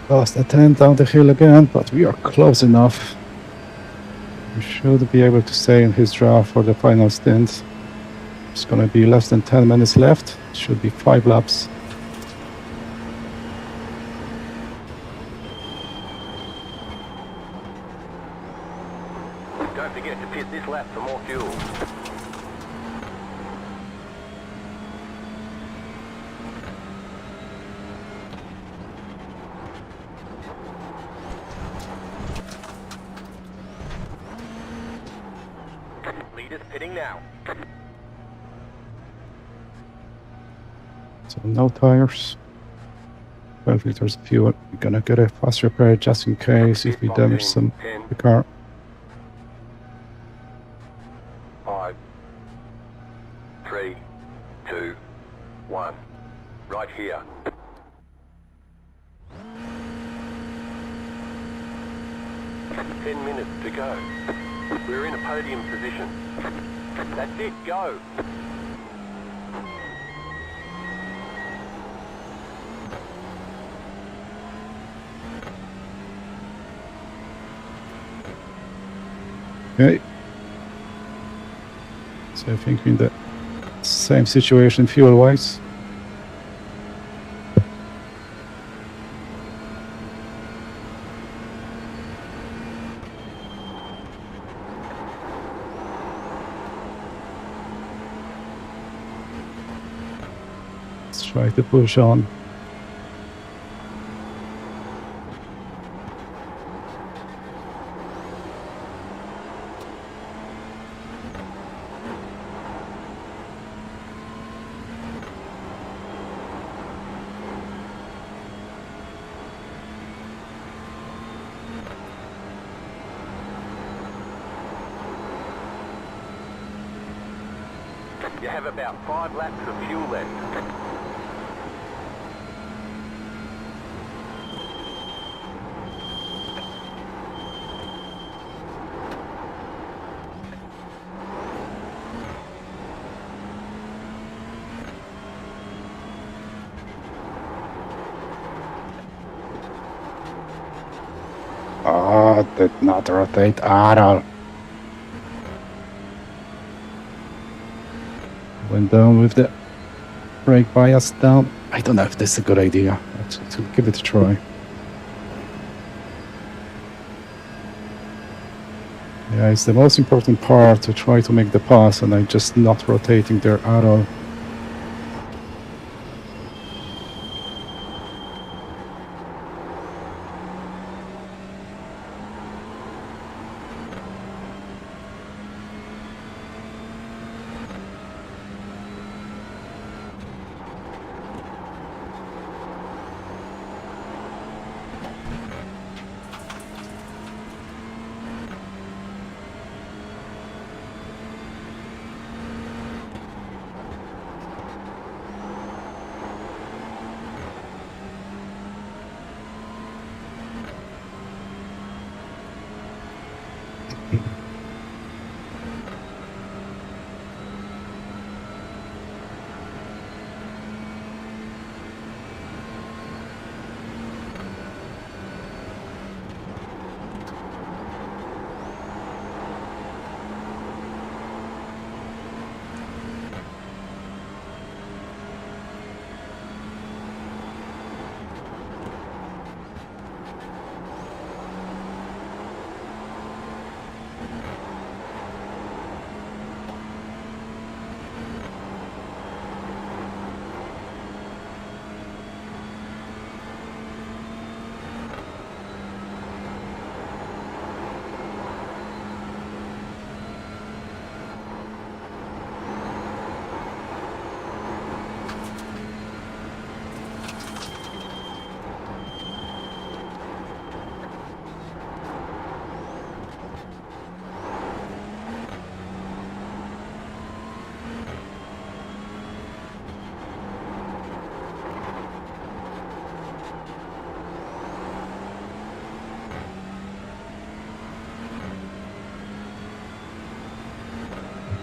Lost a 10 down the hill again, but we are close enough. We should be able to stay in his draft for the final stint. It's gonna be less than 10 minutes left. Should be 5 laps. Don't forget to pit this lap for more fuel. Leaders pitting now. So no tires. 12 liters of fuel. We're gonna get a fast repair just in case if we damage the car. 5, 3, 2, 1. Right here. Ten minutes to go. We're in a podium position. That's it, go. Okay. So I think we're in the same situation fuel-wise. Let's try to push on. You have about 5 laps of fuel left. Ah, did not rotate at all. Went down with the brake bias down. I don't know if this is a good idea. Let's give it a try. Yeah, it's the most important part to try to make the pass, and I'm just not rotating there at all.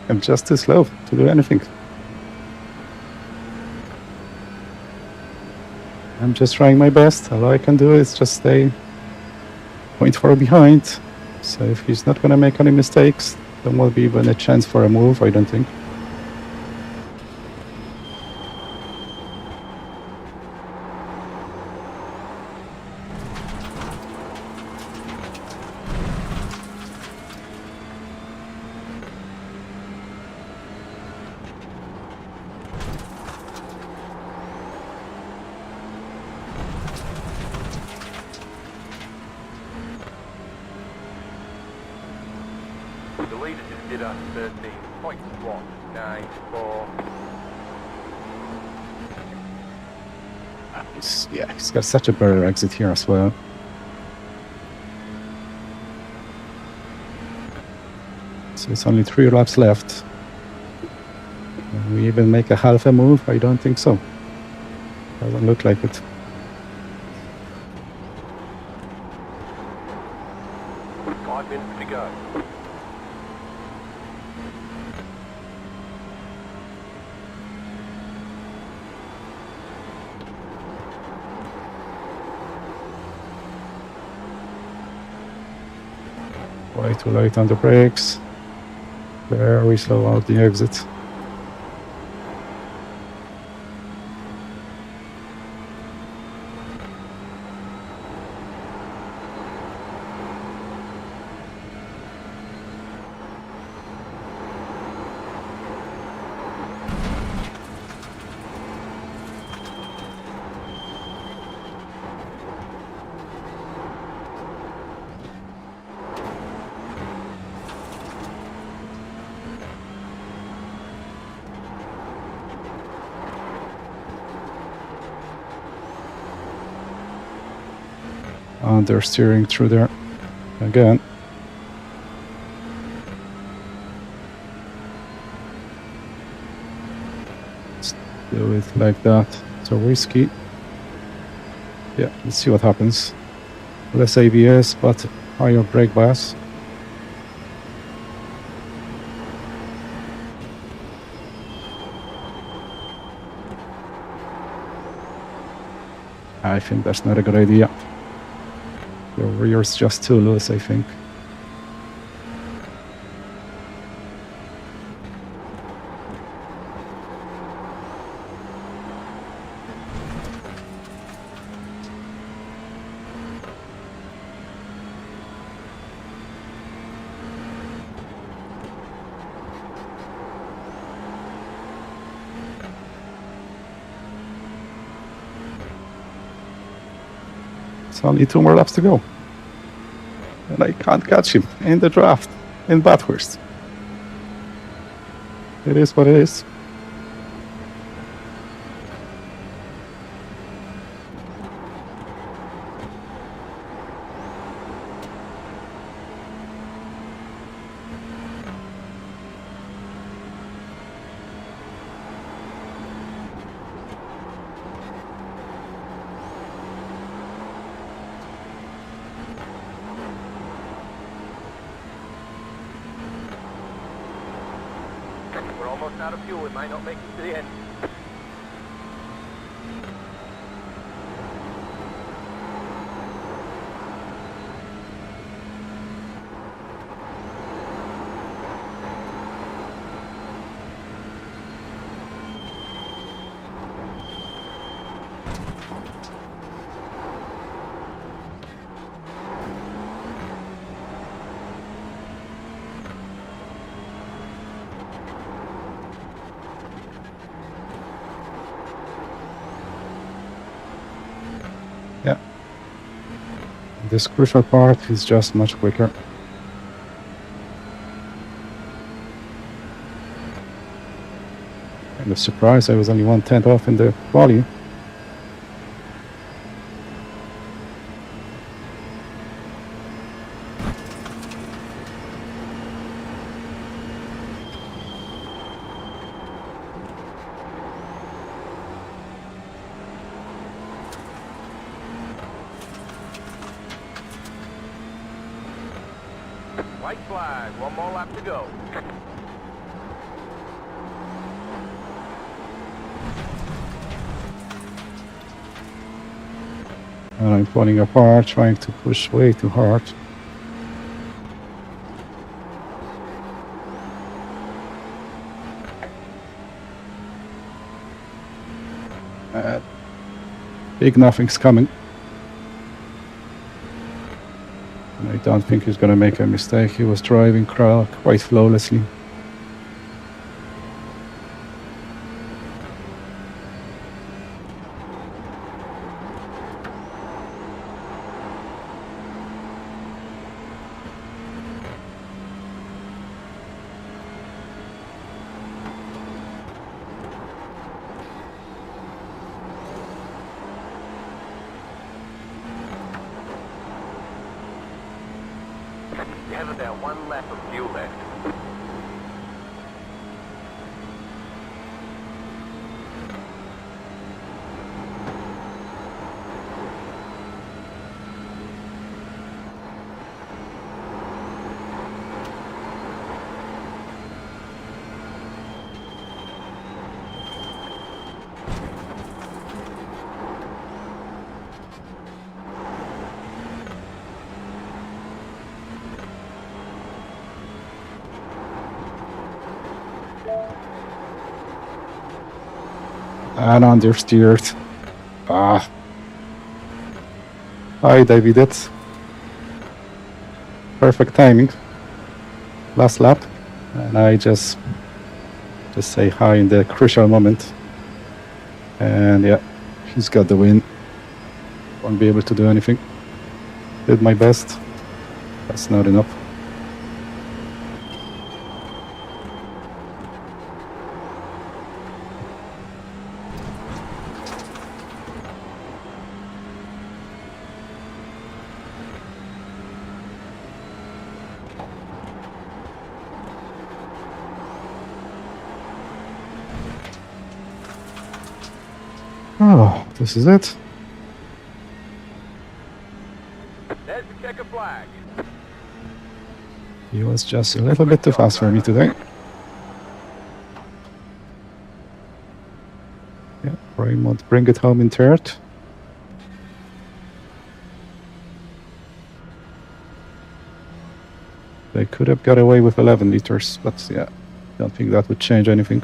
I'm just too slow to do anything. I'm just trying my best. All I can do is just stay 0.4 behind. So if he's not going to make any mistakes, there won't be even a chance for a move, I don't think. The leader just did a 13.194. Yeah, he's got such a better exit here as well. So it's only 3 laps left. Can we even make a half a move? I don't think so. Doesn't look like it. Five minutes to go. Way too late on the brakes. Very slow out the exit. They're steering through there again. Let's do it like that. So risky. Yeah, let's see what happens. Less ABS, but higher brake bias. I think that's not a good idea. Your rear's just too loose, I think. It's only 2 more laps to go. And I can't catch him in the draft in Bathurst. It is what it is. We're almost out of fuel. It might not make it to the end. Yeah. This crucial part is just much quicker. Kind of surprised I was only 1/10 off in the quali. White flag. One more lap to go. And I'm falling apart, trying to push way too hard. Big nothing's coming. And I don't think he's gonna make a mistake. He was driving quite flawlessly. You have about one lap of fuel left. And understeered. Ah. Hi, David. It's perfect timing. Last lap. And I just say hi in the crucial moment. And yeah, he's got the win. Won't be able to do anything. Did my best. That's not enough. Oh, this is it. There's the checker flag. He was just a little bit too fast for me today. Yeah, Raymond bring it home in third. They could have got away with 11 liters, but yeah, don't think that would change anything.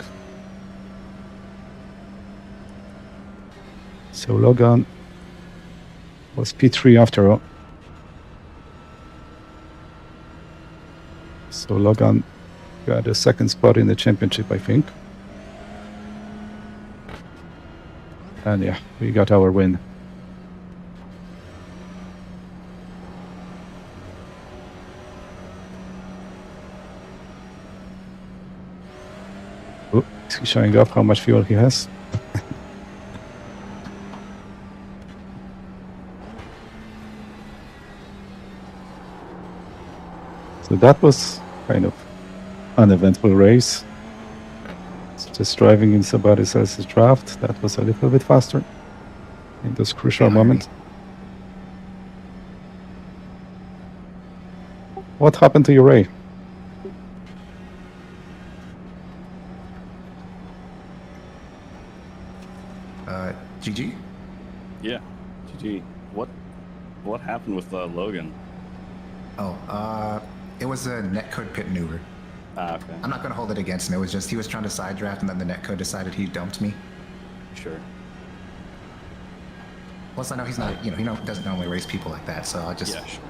So Logan was P3 after all. So Logan got a second spot in the championship, I think. And yeah, we got our win. Oh, he's showing off how much fuel he has. So that was kind of uneventful race. Just driving in somebody else's draft. That was a little bit faster in this crucial moment. What happened to your Ray? happened with Logan? Oh, it was a netcode pit maneuver. Ah, okay. I'm not going to hold it against him. It was just he was trying to side draft, and then the netcode decided he dumped me. Sure. Plus, I know he's not, he doesn't normally race people like that, so I'll just. Yeah, sure.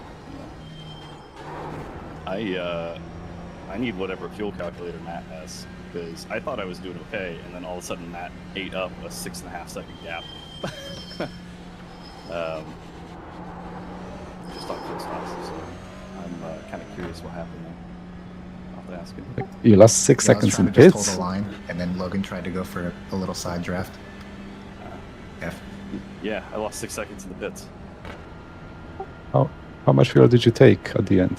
I need whatever fuel calculator Matt has, because I thought I was doing okay, and then all of a sudden Matt ate up a 6.5 second gap. Just on fuel stops, so I'm kind of curious what happened there. I'll have to ask him. You lost 6 I was seconds in trying to just hold pits. the line, and then Logan tried to go for a little side draft. F. Yeah, I lost 6 seconds in the pits. How much fuel did you take at the end?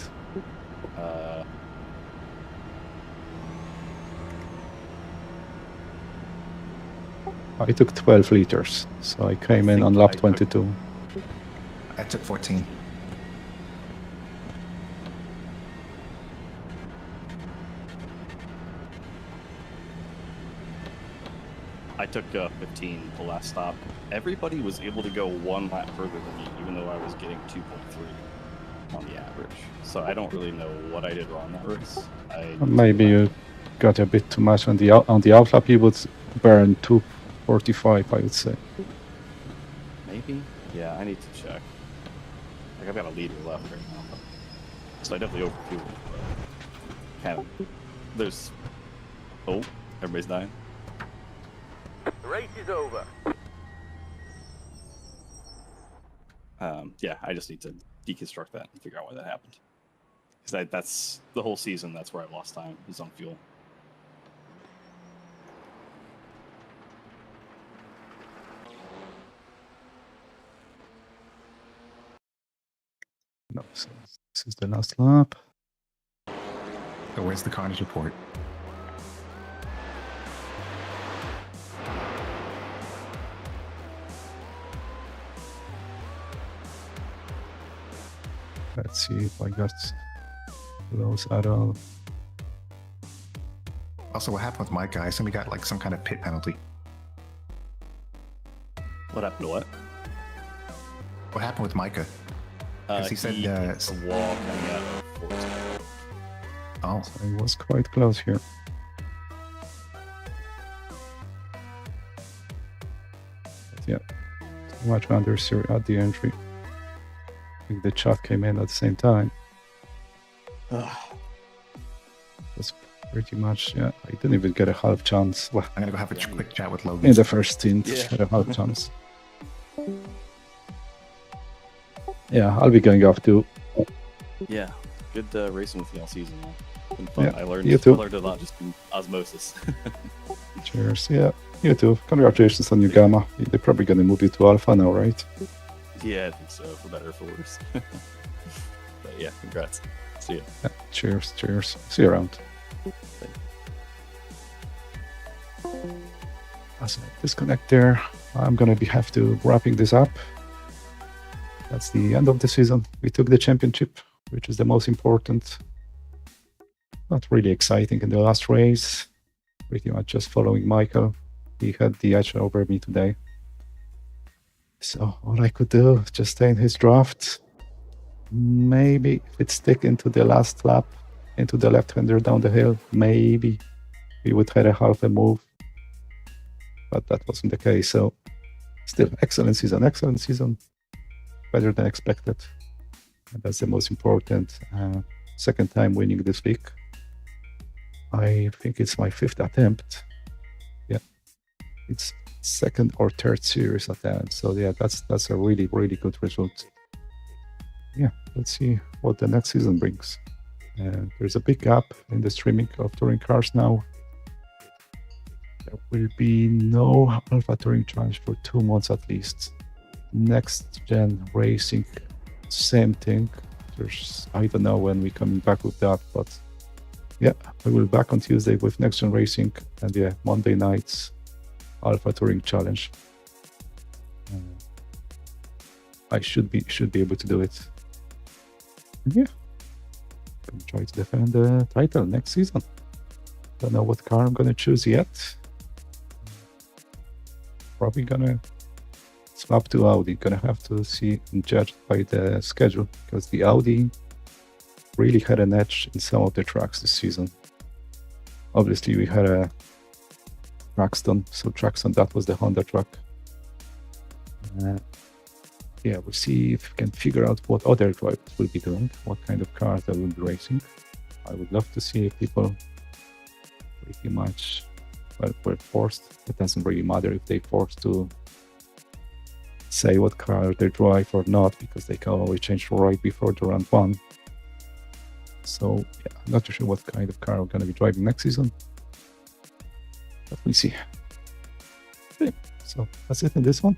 I took 12 liters, so I came in think on lap I took- 22. I took 14. I took 15 the last stop. Everybody was able to go one lap further than me, even though I was getting 2.3 on the average. So I don't really know what I did wrong that race. Maybe you got a bit too much on the outlap. You would burn 245, I would say. Maybe? Yeah, I need to check. Like, I've got a liter left right now. So I definitely overfueled. Kind of. There's... Oh, everybody's dying. The race is over. Yeah, I just need to deconstruct that and figure out why that happened. Because that's the whole season, that's where I lost time, is on fuel. No, so this is the last lap. So where's the carnage report? Let's see if I got those at all. Also, what happened with my guy? Somebody got like some kind of pit penalty. What happened to what? What happened with Micah? 'Cause he said, hit the wall coming out of 14. Oh, So I was quite close here. But yeah, too much runners here at the entry. I think the chat came in at the same time. Was pretty much, yeah, I didn't even get a half chance. Well, I'm gonna go have a quick chat with Logan. in the first stint, Yeah. had a half chance. Yeah, I'll be going off too. Yeah, good racing with you all season, man. It's been fun. Yeah, I learned you too. I learned a lot just from osmosis. Cheers. Yeah, you too. Congratulations on your Gamma. They're probably going to move you to Alpha now, right? Yeah, I think so, for better or for worse. But yeah, congrats. See ya. Yeah, cheers, cheers. See you around. As I disconnect there, I'm going to have to wrapping this up. That's the end of the season. We took the championship, which is the most important. Not really exciting in the last race. Pretty much just following Michael. He had the edge over me today. So all I could do, just stay in his draft. Maybe if it stick into the last lap, into the left-hander down the hill, maybe we would have a half a move. But that wasn't the case. So still, excellent season. Better than expected. And that's the most important. Second time winning this week. I think it's my 5th attempt. Yeah, it's second or third series attempt. So yeah, that's a really, really good result. Yeah, let's see what the next season brings. There's a big gap in the streaming of touring cars now. There will be no Alpha Touring Challenge for 2 months at least. Next gen racing, same thing. I don't know when we're coming back with that, but yeah, we will be back on Tuesday with next gen racing, and yeah, Monday nights Alpha Touring Challenge. I should be able to do it. And yeah, gonna try to defend the title next season. Don't know what car I'm gonna choose yet. Probably gonna Swap to Audi. Gonna have to see and judge by the schedule, because the Audi really had an edge in some of the tracks this season. Obviously, we had a Traxton, so Traxton, that was the Honda truck. Yeah, we'll see if we can figure out what other drivers will be doing, what kind of cars they will be racing. I would love to see if people pretty much were forced. It doesn't really matter if they forced to say what car they drive or not, because they can always change right before the round one. So yeah, I'm not too sure what kind of car we're going to be driving next season, but we'll see. Okay, so that's it in this one.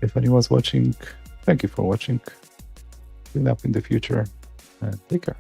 If anyone's watching, thank you for watching. Clean up in the future and take care.